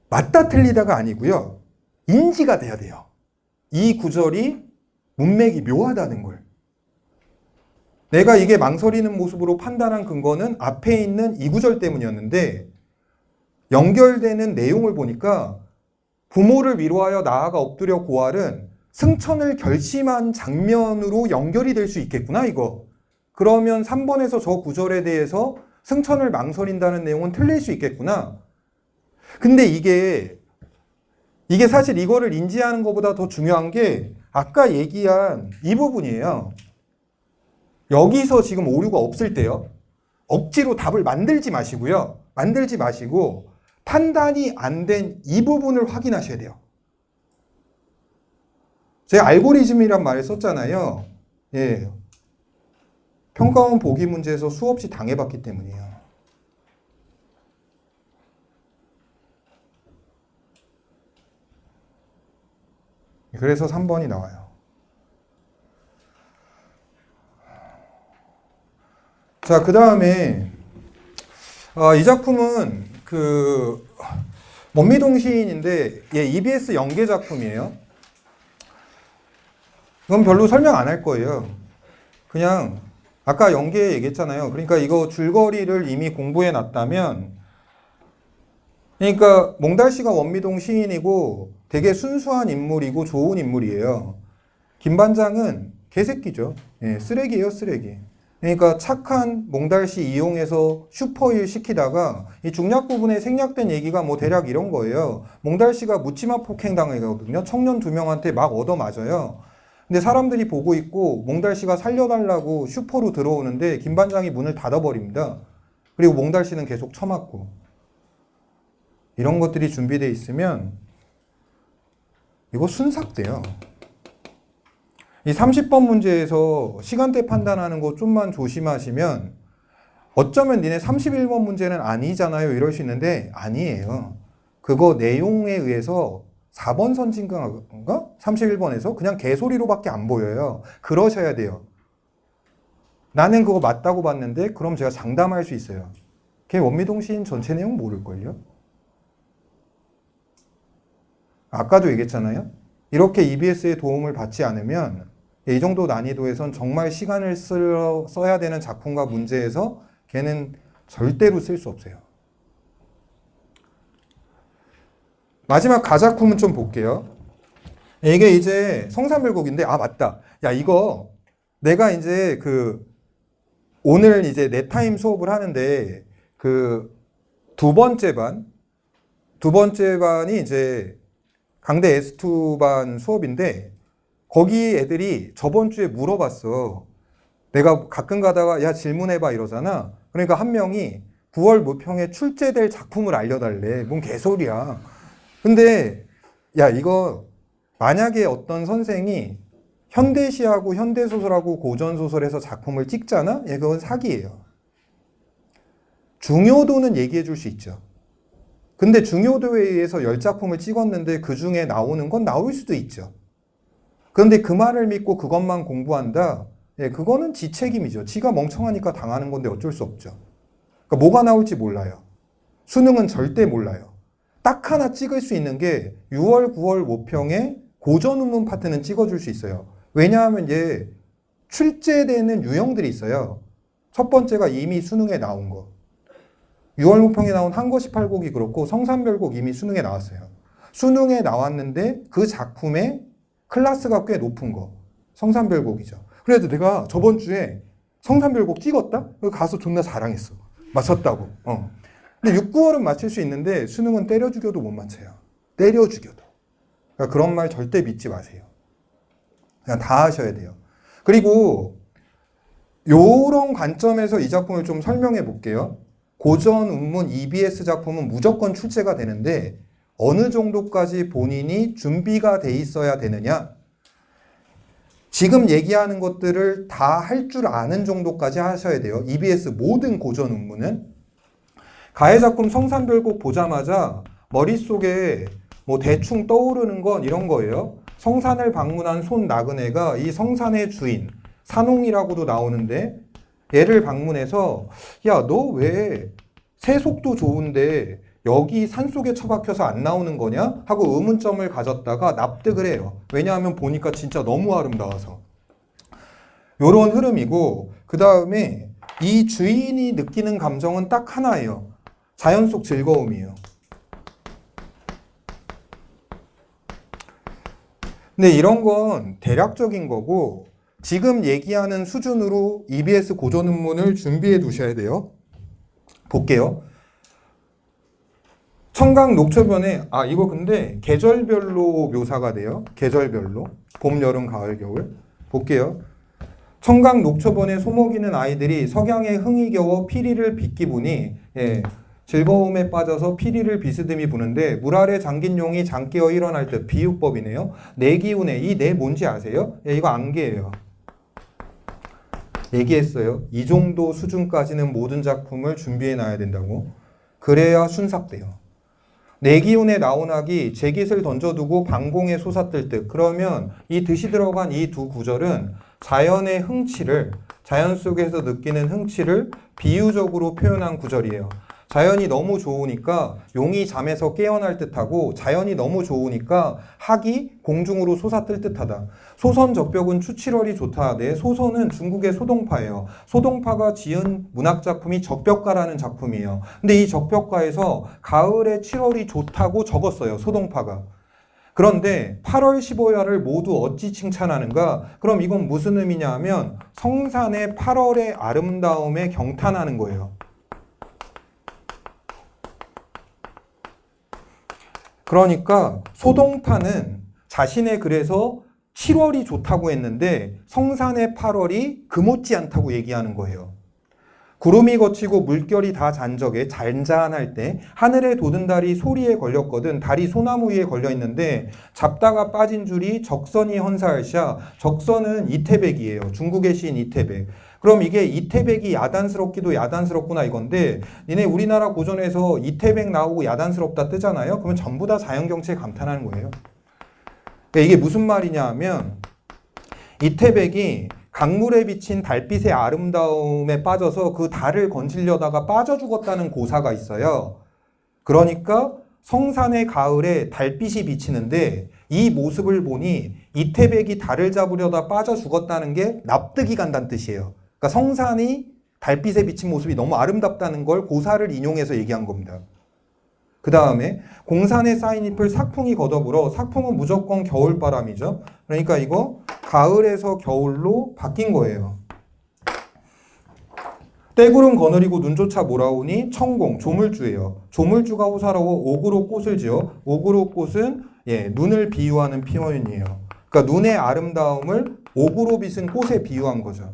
맞다 틀리다가 아니고요. 인지가 돼야 돼요. 이 구절이 문맥이 묘하다는 걸. 내가 이게 망설이는 모습으로 판단한 근거는 앞에 있는 이 구절 때문이었는데 연결되는 내용을 보니까 부모를 위로하여 나아가 엎드려 고할은 승천을 결심한 장면으로 연결이 될 수 있겠구나, 이거. 그러면 3번에서 저 구절에 대해서 승천을 망설인다는 내용은 틀릴 수 있겠구나. 근데 이게 사실 이거를 인지하는 것보다 더 중요한 게 아까 얘기한 이 부분이에요. 여기서 지금 오류가 없을 때요. 억지로 답을 만들지 마시고요. 만들지 마시고 판단이 안 된 이 부분을 확인하셔야 돼요. 제가 알고리즘이란 말을 썼잖아요. 예. 평가원 보기 문제에서 수없이 당해봤기 때문이에요. 그래서 3번이 나와요. 자, 그 다음에 이 작품은 원미동 시인인데 EBS 연계 작품이에요. 이건 별로 설명 안 할 거예요. 그냥 아까 연계 얘기했잖아요. 그러니까 이거 줄거리를 이미 공부해 놨다면, 그러니까 몽달 씨가 원미동 시인이고 되게 순수한 인물이고 좋은 인물이에요. 김반장은 개새끼죠. 예, 쓰레기예요, 쓰레기. 그러니까 착한 몽달 씨 이용해서 슈퍼일 시키다가 이 중략 부분에 생략된 얘기가 뭐 대략 이런 거예요. 몽달 씨가 묻지마 폭행 당하거든요. 청년 2명한테 막 얻어맞아요. 근데 사람들이 보고 있고 몽달 씨가 살려달라고 슈퍼로 들어오는데 김반장이 문을 닫아버립니다. 그리고 몽달 씨는 계속 처맞고. 이런 것들이 준비되어 있으면 이거 순삭돼요. 이 30번 문제에서 시간대 판단하는 거 좀만 조심하시면 어쩌면 니네 31번 문제는 아니잖아요 이럴 수 있는데 아니에요. 그거 내용에 의해서 4번 선진가인가? 31번에서 그냥 개소리로밖에 안 보여요. 그러셔야 돼요. 나는 그거 맞다고 봤는데 그럼 제가 장담할 수 있어요. 걔 원미동 시인 전체 내용 모를걸요? 아까도 얘기했잖아요. 이렇게 EBS의 도움을 받지 않으면 이 정도 난이도에선 정말 시간을 써야 되는 작품과 문제에서 걔는 절대로 쓸 수 없어요. 마지막 가작품은 좀 볼게요. 이게 이제 성산별곡인데, 아, 맞다. 야, 이거 내가 이제 오늘 이제 네타임 수업을 하는데 두 번째 반이 이제 강대 S2반 수업인데 거기 애들이 저번 주에 물어봤어. 내가 가끔 가다가 야 질문해봐 이러잖아. 그러니까 한 명이 9월 모평에 출제될 작품을 알려달래. 뭔 개소리야. 근데 야 이거 만약에 어떤 선생이 현대시하고 현대소설하고 고전소설에서 작품을 찍잖아? 그건 사기예요. 중요도는 얘기해 줄 수 있죠. 근데 중요도에 의해서 10작품을 찍었는데 그 중에 나오는 건 나올 수도 있죠. 그런데 그 말을 믿고 그것만 공부한다? 그거는 지 책임이죠. 지가 멍청하니까 당하는 건데 어쩔 수 없죠. 그러니까 뭐가 나올지 몰라요. 수능은 절대 몰라요. 딱 하나 찍을 수 있는 게 6월, 9월 모평에 고전 논문 파트는 찍어줄 수 있어요. 왜냐하면 출제되는 유형들이 있어요. 첫 번째가 이미 수능에 나온 거. 6월 모평에 나온 한거시 팔곡이 그렇고 성산별곡 이미 수능에 나왔어요. 수능에 나왔는데 그 작품의 클래스가 꽤 높은 거. 성산별곡이죠. 그래도 내가 저번 주에 성산별곡 찍었다? 가서 존나 자랑했어. 맞췄다고. 근데 6, 9월은 맞출 수 있는데 수능은 때려 죽여도 못 맞춰요. 때려 죽여도. 그러니까 그런 말 절대 믿지 마세요. 그냥 다 하셔야 돼요. 그리고 요런 관점에서 이 작품을 좀 설명해 볼게요. 고전, 운문, EBS 작품은 무조건 출제가 되는데 어느 정도까지 본인이 준비가 돼 있어야 되느냐? 지금 얘기하는 것들을 다 할 줄 아는 정도까지 하셔야 돼요. EBS 모든 고전 운문은. 가해 작품 성산별곡 보자마자 머릿속에 뭐 대충 떠오르는 건 이런 거예요. 성산을 방문한 손 나그네가 이 성산의 주인, 산홍이라고도 나오는데 얘를 방문해서 야, 너 왜 세속도 좋은데 여기 산속에 처박혀서 안 나오는 거냐? 하고 의문점을 가졌다가 납득을 해요. 왜냐하면 보니까 진짜 너무 아름다워서. 요런 흐름이고 그 다음에 이 주인이 느끼는 감정은 딱 하나예요. 자연 속 즐거움이에요. 근데 이런 건 대략적인 거고 지금 얘기하는 수준으로 EBS 고전문을 준비해 두셔야 돼요. 볼게요. 청강 녹초변에 이거 근데 계절별로 묘사가 돼요. 계절별로. 봄, 여름, 가을, 겨울. 볼게요. 청강 녹초변에 소먹이는 아이들이 석양에 흥이 겨워 피리를 빗기 보니 즐거움에 빠져서 피리를 비스듬히 부는데 물 아래 잠긴 용이 잠 깨어 일어날 듯. 비유법이네요. 내 기운에 이 내 뭔지 아세요? 이거 안개예요. 얘기했어요. 이 정도 수준까지는 모든 작품을 준비해 놔야 된다고. 그래야 순삭돼요. 내 기운에 나오나기 제깃을 던져두고 방공에 솟아뜰 듯. 그러면 이 듯이 들어간 이 두 구절은 자연의 흥치를, 자연 속에서 느끼는 흥치를 비유적으로 표현한 구절이에요. 자연이 너무 좋으니까 용이 잠에서 깨어날 듯하고 자연이 너무 좋으니까 학이 공중으로 솟아뜰 듯하다. 소선적벽은 추칠월이 좋다. 네, 소선은 중국의 소동파예요. 소동파가 지은 문학작품이 적벽가라는 작품이에요. 근데 이 적벽가에서 가을에 7월이 좋다고 적었어요. 소동파가. 그런데 8월 15야를 모두 어찌 칭찬하는가? 그럼 이건 무슨 의미냐 하면 성산의 8월의 아름다움에 경탄하는 거예요. 그러니까 소동파는 자신의 글에서 7월이 좋다고 했는데 성산의 8월이 금없지 않다고 얘기하는 거예요. 구름이 걷히고 물결이 다 잔적에 잔잔할 때 하늘에 돋은 달이 소리에 걸렸거든. 달이 소나무 위에 걸려있는데 잡다가 빠진 줄이 적선이 헌사할샤. 적선은 이태백이에요. 중국의 시인 이태백. 그럼 이게 이태백이 야단스럽기도 야단스럽구나 이건데 니네 우리나라 고전에서 이태백 나오고 야단스럽다 뜨잖아요. 그러면 전부 다 자연경치에 감탄하는 거예요. 그러니까 이게 무슨 말이냐 하면 이태백이 강물에 비친 달빛의 아름다움에 빠져서 그 달을 건지려다가 빠져 죽었다는 고사가 있어요. 그러니까 성산의 가을에 달빛이 비치는데 이 모습을 보니 이태백이 달을 잡으려다 빠져 죽었다는 게 납득이 간다는 뜻이에요. 그러니까 성산이 달빛에 비친 모습이 너무 아름답다는 걸 고사를 인용해서 얘기한 겁니다. 그 다음에 공산에 쌓인 잎을 삭풍이 걷어불어. 삭풍은 무조건 겨울바람이죠. 그러니까 이거 가을에서 겨울로 바뀐 거예요. 때구름 거느리고 눈조차 몰아오니 청공, 조물주예요. 조물주가 호사로워 옥으로 꽃을 지어. 옥으로 꽃은 눈을 비유하는 표현이에요. 그러니까 눈의 아름다움을 옥으로 빚은 꽃에 비유한 거죠.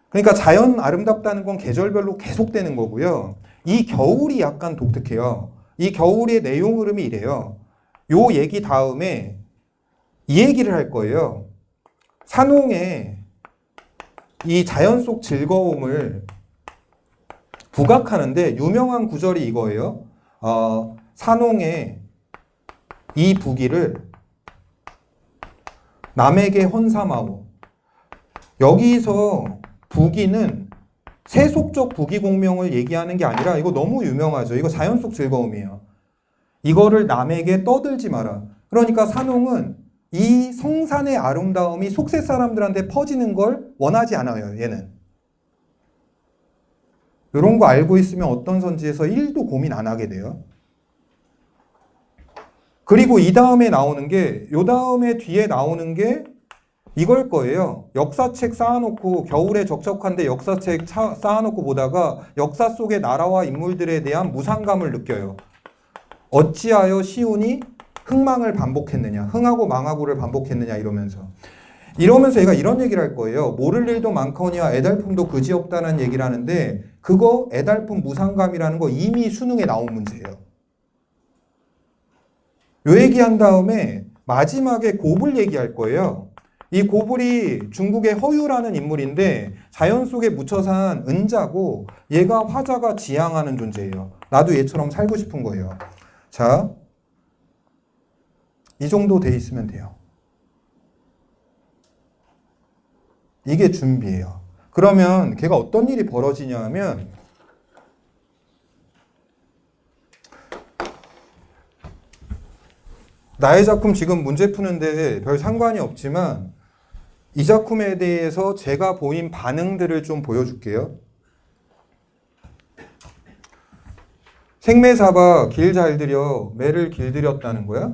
그러니까 자연 아름답다는 건 계절별로 계속되는 거고요. 이 겨울이 약간 독특해요. 이 겨울의 내용 흐름이 이래요. 요 얘기 다음에 이 얘기를 할 거예요. 산홍의 이 자연 속 즐거움을 부각하는데 유명한 구절이 이거예요. 산홍의 이 부기를 남에게 헌사마오. 여기서 부기는 세속적 부기 공명을 얘기하는 게 아니라 이거 너무 유명하죠. 이거 자연 속 즐거움이에요. 이거를 남에게 떠들지 마라. 그러니까 산홍은 이 성산의 아름다움이 속세 사람들한테 퍼지는 걸 원하지 않아요. 얘는. 이런 거 알고 있으면 어떤 선지에서 1도 고민 안 하게 돼요. 그리고 이 다음에 나오는 게, 요 다음에 뒤에 나오는 게 이걸 거예요. 역사책 쌓아놓고 겨울에 적적한데 역사책 쌓아놓고 보다가 역사 속의 나라와 인물들에 대한 무상감을 느껴요. 어찌하여 시온이 흥망을 반복했느냐, 흥하고 망하고를 반복했느냐 이러면서 얘가 이런 얘기를 할 거예요. 모를 일도 많거니와 애달픔도 그지없다는 얘기를 하는데 그거 애달픔 무상감이라는 거 이미 수능에 나온 문제예요. 요 얘기한 다음에 마지막에 곱을 얘기할 거예요. 이 고불이 중국의 허유라는 인물인데 자연 속에 묻혀 산 은자고 얘가 화자가 지향하는 존재예요. 나도 얘처럼 살고 싶은 거예요. 자, 이 정도 돼 있으면 돼요. 이게 준비예요. 그러면 걔가 어떤 일이 벌어지냐 하면 나의 작품 지금 문제 푸는데 별 상관이 없지만 이 작품에 대해서 제가 보인 반응들을 좀 보여줄게요. 생매사바 길 잘 들여 매를 길들였다는 거야?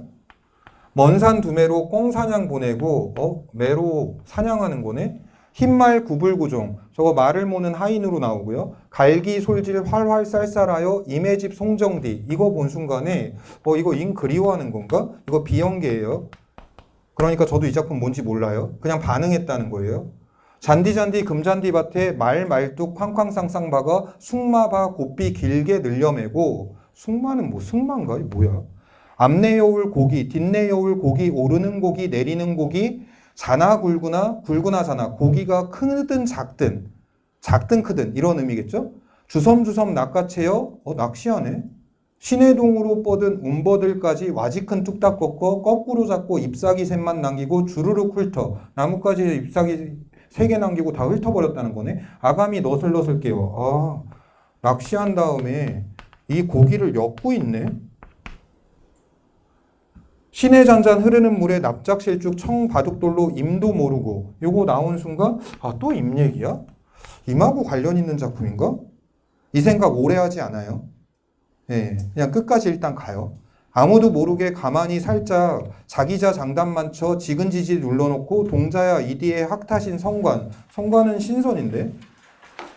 먼 산 두매로 꽁사냥 보내고 매로 사냥하는 거네. 흰말 구불구종 저거 말을 모는 하인으로 나오고요. 갈기 솔질 활활 쌀쌀하여 임해집 송정디 이거 본 순간에 이거 잉 그리워하는 건가? 이거 비연계예요. 그러니까 저도 이 작품 뭔지 몰라요. 그냥 반응했다는 거예요. 잔디잔디 금잔디 밭에 말뚝 쾅쾅쌍쌍 박아 숙마바 곱비 길게 늘려매고 숙마는 뭐 승마인가? 이 뭐야? 앞내 여울 고기 뒷내 여울 고기 오르는 고기 내리는 고기 자나 굵구나 자나 고기가 크든 작든 크든 이런 의미겠죠? 주섬주섬 낚아채여 낚시하네. 신해동으로 뻗은 움버들까지 와지큰 뚝딱 꺾어 거꾸로 잡고 잎사귀 셋만 남기고 주르륵 훑어 나뭇가지에 잎사귀 3개 남기고 다 훑어버렸다는 거네. 아가미 너슬너슬 깨워. 낚시한 다음에 이 고기를 엮고 있네. 시내 잔잔 흐르는 물에 납작실쭉 청바둑돌로 임도 모르고 요거 나온 순간 또 임 얘기야? 임하고 관련 있는 작품인가? 이 생각 오래 하지 않아요. 예, 그냥 끝까지 일단 가요. 아무도 모르게 가만히 살짝 자기자 장단만 쳐 지근지지 눌러놓고 동자야 이디에 학타신 성관은 신선인데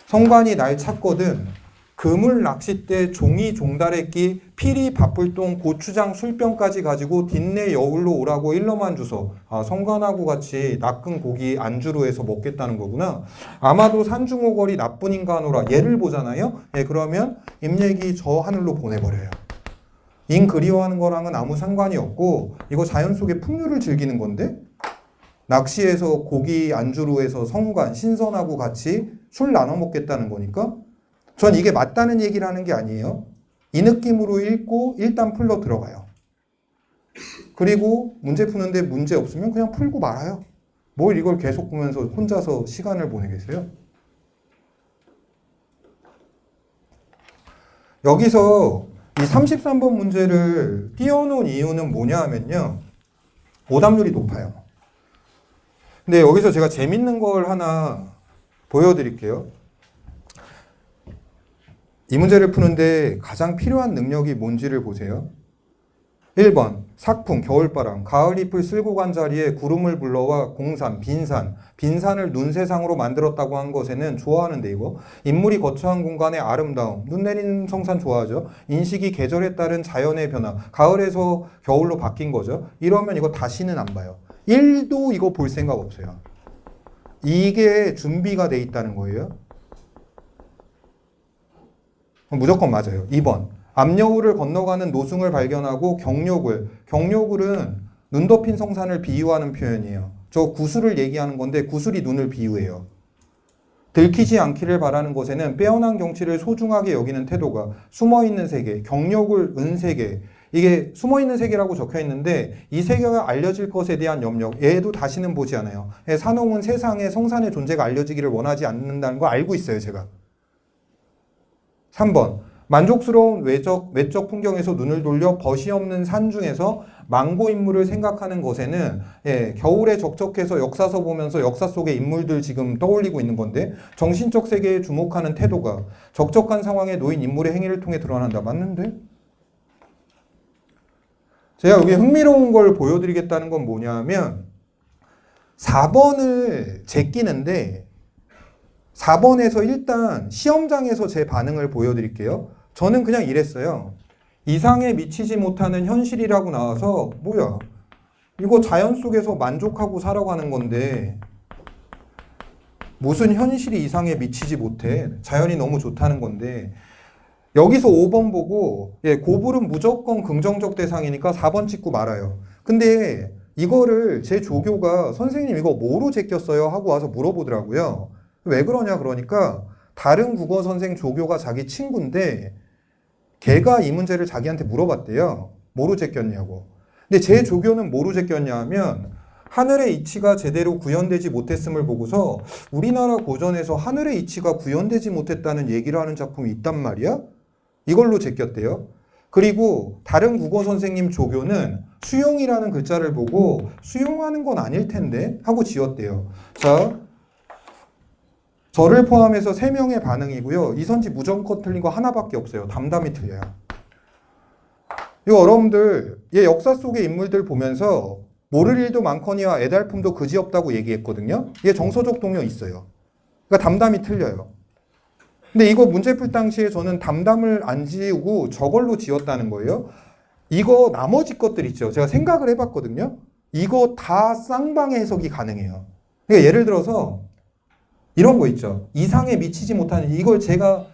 성관이 날 찾거든. 그물 낚싯대 종이 종다래끼 피리 밥불똥 고추장 술병까지 가지고 뒷내 여울로 오라고 일러만 주소. 성관하고 같이 낚은 고기 안주로 해서 먹겠다는 거구나. 아마도 산중오거리 나쁜 인간오라 얘를 보잖아요. 예, 그러면 임얘기 저 하늘로 보내버려요. 인 그리워하는 거랑은 아무 상관이 없고 이거 자연 속의 풍류를 즐기는 건데 낚시해서 고기 안주로 해서 성관 신선하고 같이 술 나눠 먹겠다는 거니까 전 이게 맞다는 얘기를 하는 게 아니에요. 이 느낌으로 읽고 일단 풀러 들어가요. 그리고 문제 푸는데 문제 없으면 그냥 풀고 말아요. 뭘 이걸 계속 보면서 혼자서 시간을 보내겠어요? 여기서 이 33번 문제를 띄워놓은 이유는 뭐냐 하면요. 오답률이 높아요. 근데 여기서 제가 재밌는 걸 하나 보여드릴게요. 이 문제를 푸는데 가장 필요한 능력이 뭔지를 보세요. 1번 삭풍, 겨울바람, 가을잎을 쓸고 간 자리에 구름을 불러와 공산, 빈산을 눈세상으로 만들었다고 한 것에는 좋아하는데 이거 인물이 거처한 공간의 아름다움, 눈 내리는 성산 좋아하죠. 인식이 계절에 따른 자연의 변화, 가을에서 겨울로 바뀐 거죠. 이러면 이거 다시는 안 봐요. 1도 이거 볼 생각 없어요. 이게 준비가 돼 있다는 거예요. 무조건 맞아요. 2번 앞여울을 건너가는 노승을 발견하고 경료굴은 눈 덮인 성산을 비유하는 표현이에요. 저 구슬을 얘기하는 건데 구슬이 눈을 비유해요. 들키지 않기를 바라는 것에는 빼어난 경치를 소중하게 여기는 태도가 숨어있는 세계, 경료굴 은세계 이게 숨어있는 세계라고 적혀 있는데 이 세계가 알려질 것에 대한 염려 얘도 다시는 보지 않아요. 산홍은 세상에 성산의 존재가 알려지기를 원하지 않는다는 거 알고 있어요 제가. 3번 만족스러운 외적 풍경에서 눈을 돌려 벗이 없는 산 중에서 망고 인물을 생각하는 것에는 겨울에 적적해서 역사서 보면서 역사 속의 인물들 지금 떠올리고 있는 건데 정신적 세계에 주목하는 태도가 적적한 상황에 놓인 인물의 행위를 통해 드러난다. 맞는데? 제가 여기 흥미로운 걸 보여드리겠다는 건 뭐냐면 4번을 제끼는데 4번에서 일단 시험장에서 제 반응을 보여드릴게요. 저는 그냥 이랬어요. 이상에 미치지 못하는 현실이라고 나와서 뭐야 이거 자연 속에서 만족하고 살아가는 건데 무슨 현실이 이상에 미치지 못해. 자연이 너무 좋다는 건데 여기서 5번 보고 고불은 무조건 긍정적 대상이니까 4번 찍고 말아요. 근데 이거를 제 조교가 선생님 이거 뭐로 제꼈어요? 하고 와서 물어보더라고요. 왜 그러냐 그러니까 다른 국어 선생 조교가 자기 친구인데 걔가 이 문제를 자기한테 물어봤대요. 뭐로 제꼈냐고. 근데 제 조교는 뭐로 제꼈냐 하면 하늘의 이치가 제대로 구현되지 못했음을 보고서 우리나라 고전에서 하늘의 이치가 구현되지 못했다는 얘기를 하는 작품이 있단 말이야? 이걸로 제꼈대요. 그리고 다른 국어 선생님 조교는 수용이라는 글자를 보고 수용하는 건 아닐 텐데 하고 지었대요. 자, 저를 포함해서 3명의 반응이고요. 이선지 무조건 틀린 거 하나밖에 없어요. 담담히 틀려요. 이거 여러분들 얘 역사 속의 인물들 보면서 모를 일도 많거니와 애달품도 그지없다고 얘기했거든요. 얘 정서적 동요 있어요. 그러니까 담담이 틀려요. 근데 이거 문제 풀 당시에 저는 담담을 안 지우고 저걸로 지었다는 거예요. 이거 나머지 것들 있죠. 제가 생각을 해봤거든요. 이거 다 쌍방의 해석이 가능해요. 그러니까 예를 들어서 이런 거 있죠. 이상에 미치지 못하는 이걸 제가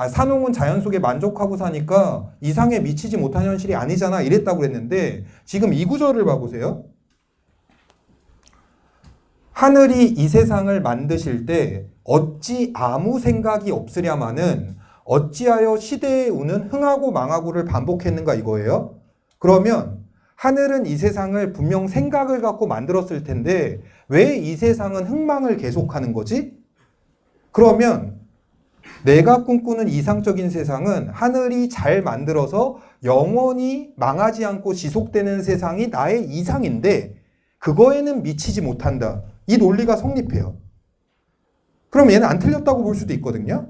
산홍은 자연 속에 만족하고 사니까 이상에 미치지 못한 현실이 아니잖아 이랬다고 그랬는데 지금 이 구절을 봐보세요. 하늘이 이 세상을 만드실 때 어찌 아무 생각이 없으랴마는 어찌하여 시대의 운은 흥하고 망하고를 반복했는가 이거예요. 그러면 하늘은 이 세상을 분명 생각을 갖고 만들었을 텐데 왜 이 세상은 흥망을 계속하는 거지? 그러면 내가 꿈꾸는 이상적인 세상은 하늘이 잘 만들어서 영원히 망하지 않고 지속되는 세상이 나의 이상인데 그거에는 미치지 못한다. 이 논리가 성립해요. 그럼 얘는 안 틀렸다고 볼 수도 있거든요.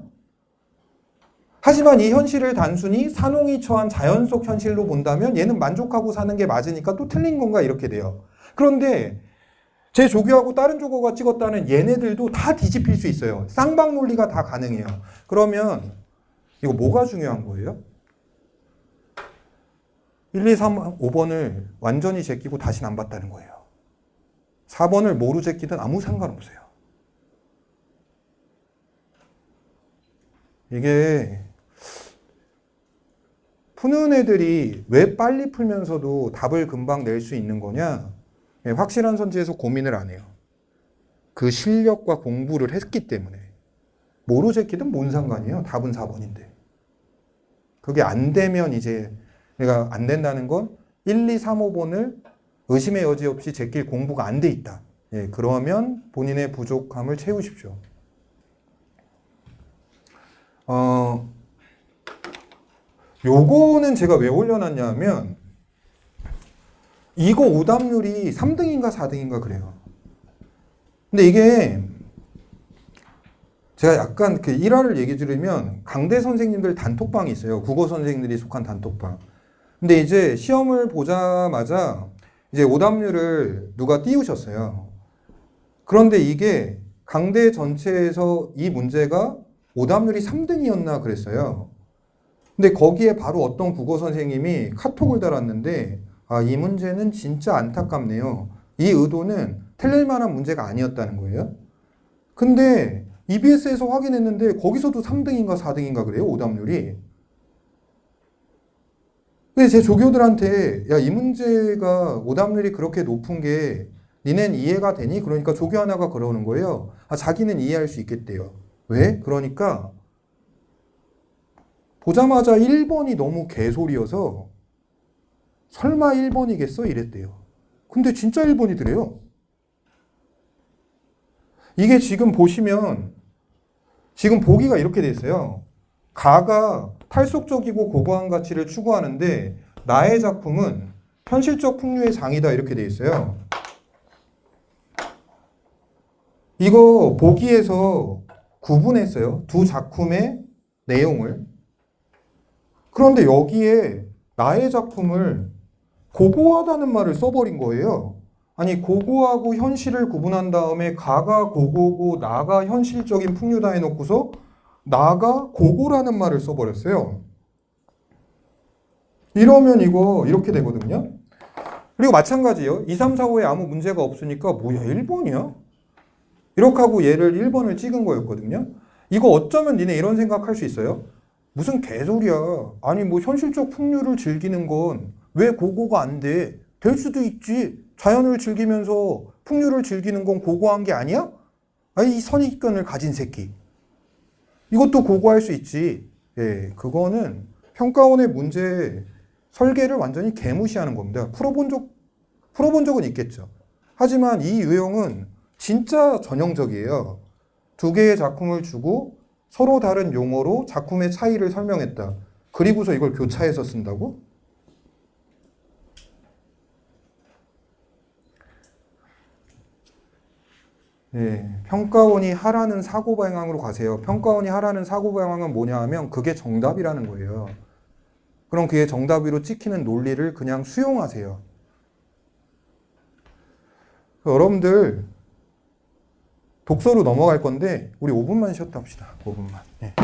하지만 이 현실을 단순히 산홍이 처한 자연 속 현실로 본다면 얘는 만족하고 사는 게 맞으니까 또 틀린 건가 이렇게 돼요. 그런데 제 조교하고 다른 조교가 찍었다는 얘네들도 다 뒤집힐 수 있어요. 쌍방 논리가 다 가능해요. 그러면 이거 뭐가 중요한 거예요? 1, 2, 3, 5번을 완전히 제끼고 다시는 안 봤다는 거예요. 4번을 뭐로 제끼든 아무 상관없어요. 이게 푸는 애들이 왜 빨리 풀면서도 답을 금방 낼 수 있는 거냐? 확실한 선지에서 고민을 안 해요. 그 실력과 공부를 했기 때문에. 뭐로 제끼든 뭔 상관이에요. 답은 4번인데. 그게 안 되면 이제 내가 안 된다는 건 1, 2, 3, 5번을 의심의 여지 없이 제낄 공부가 안 돼 있다. 예, 그러면 본인의 부족함을 채우십시오. 요거는 제가 왜 올려놨냐면 이거 오답률이 3등인가 4등인가 그래요. 근데 이게 제가 약간 그 일화를 얘기 드리면 강대 선생님들 단톡방이 있어요. 국어 선생님들이 속한 단톡방. 근데 이제 시험을 보자마자 이제 오답률을 누가 띄우셨어요. 그런데 이게 강대 전체에서 이 문제가 오답률이 3등이었나 그랬어요. 근데 거기에 바로 어떤 국어 선생님이 카톡을 달았는데 이 문제는 진짜 안타깝네요. 이 의도는 틀릴 만한 문제가 아니었다는 거예요. 근데 EBS에서 확인했는데 거기서도 3등인가 4등인가 그래요. 오답률이. 근데 제 조교들한테 이 문제가 오답률이 그렇게 높은 게 니넨 이해가 되니? 그러니까 조교 하나가 그러는 거예요. 자기는 이해할 수 있겠대요. 왜? 그러니까 보자마자 1번이 너무 개소리여서 설마 1번이겠어? 이랬대요. 근데 진짜 1번이더래요. 이게 지금 보시면 지금 보기가 이렇게 돼 있어요. 가가 탈속적이고 고고한 가치를 추구하는데 나의 작품은 현실적 풍류의 장이다 이렇게 돼 있어요. 이거 보기에서 구분했어요. 두 작품의 내용을. 그런데 여기에 나의 작품을 고고하다는 말을 써버린 거예요. 아니 고고하고 현실을 구분한 다음에 가가 고고고 나가 현실적인 풍류다 해놓고서 나가 고고라는 말을 써버렸어요. 이러면 이거 이렇게 되거든요. 그리고 마찬가지예요. 2, 3, 4, 5에 아무 문제가 없으니까 뭐야 1번이야? 이렇게 하고 얘를 1번을 찍은 거였거든요. 이거 어쩌면 니네 이런 생각할 수 있어요. 무슨 개소리야. 아니 뭐 현실적 풍류를 즐기는 건 왜 고고가 안 돼? 될 수도 있지. 자연을 즐기면서 풍류를 즐기는 건 고고한 게 아니야? 이 선입견을 가진 새끼. 이것도 고고할 수 있지. 예, 그거는 평가원의 문제 설계를 완전히 개무시하는 겁니다. 풀어본 적은 있겠죠. 하지만 이 유형은 진짜 전형적이에요. 두 개의 작품을 주고 서로 다른 용어로 작품의 차이를 설명했다. 그리고서 이걸 교차해서 쓴다고? 네, 평가원이 하라는 사고방향으로 가세요. 평가원이 하라는 사고방향은 뭐냐 하면 그게 정답이라는 거예요. 그럼 그게 정답으로 찍히는 논리를 그냥 수용하세요. 여러분들 독서로 넘어갈 건데 우리 5분만 쉬었다 합시다. 5분만. 예.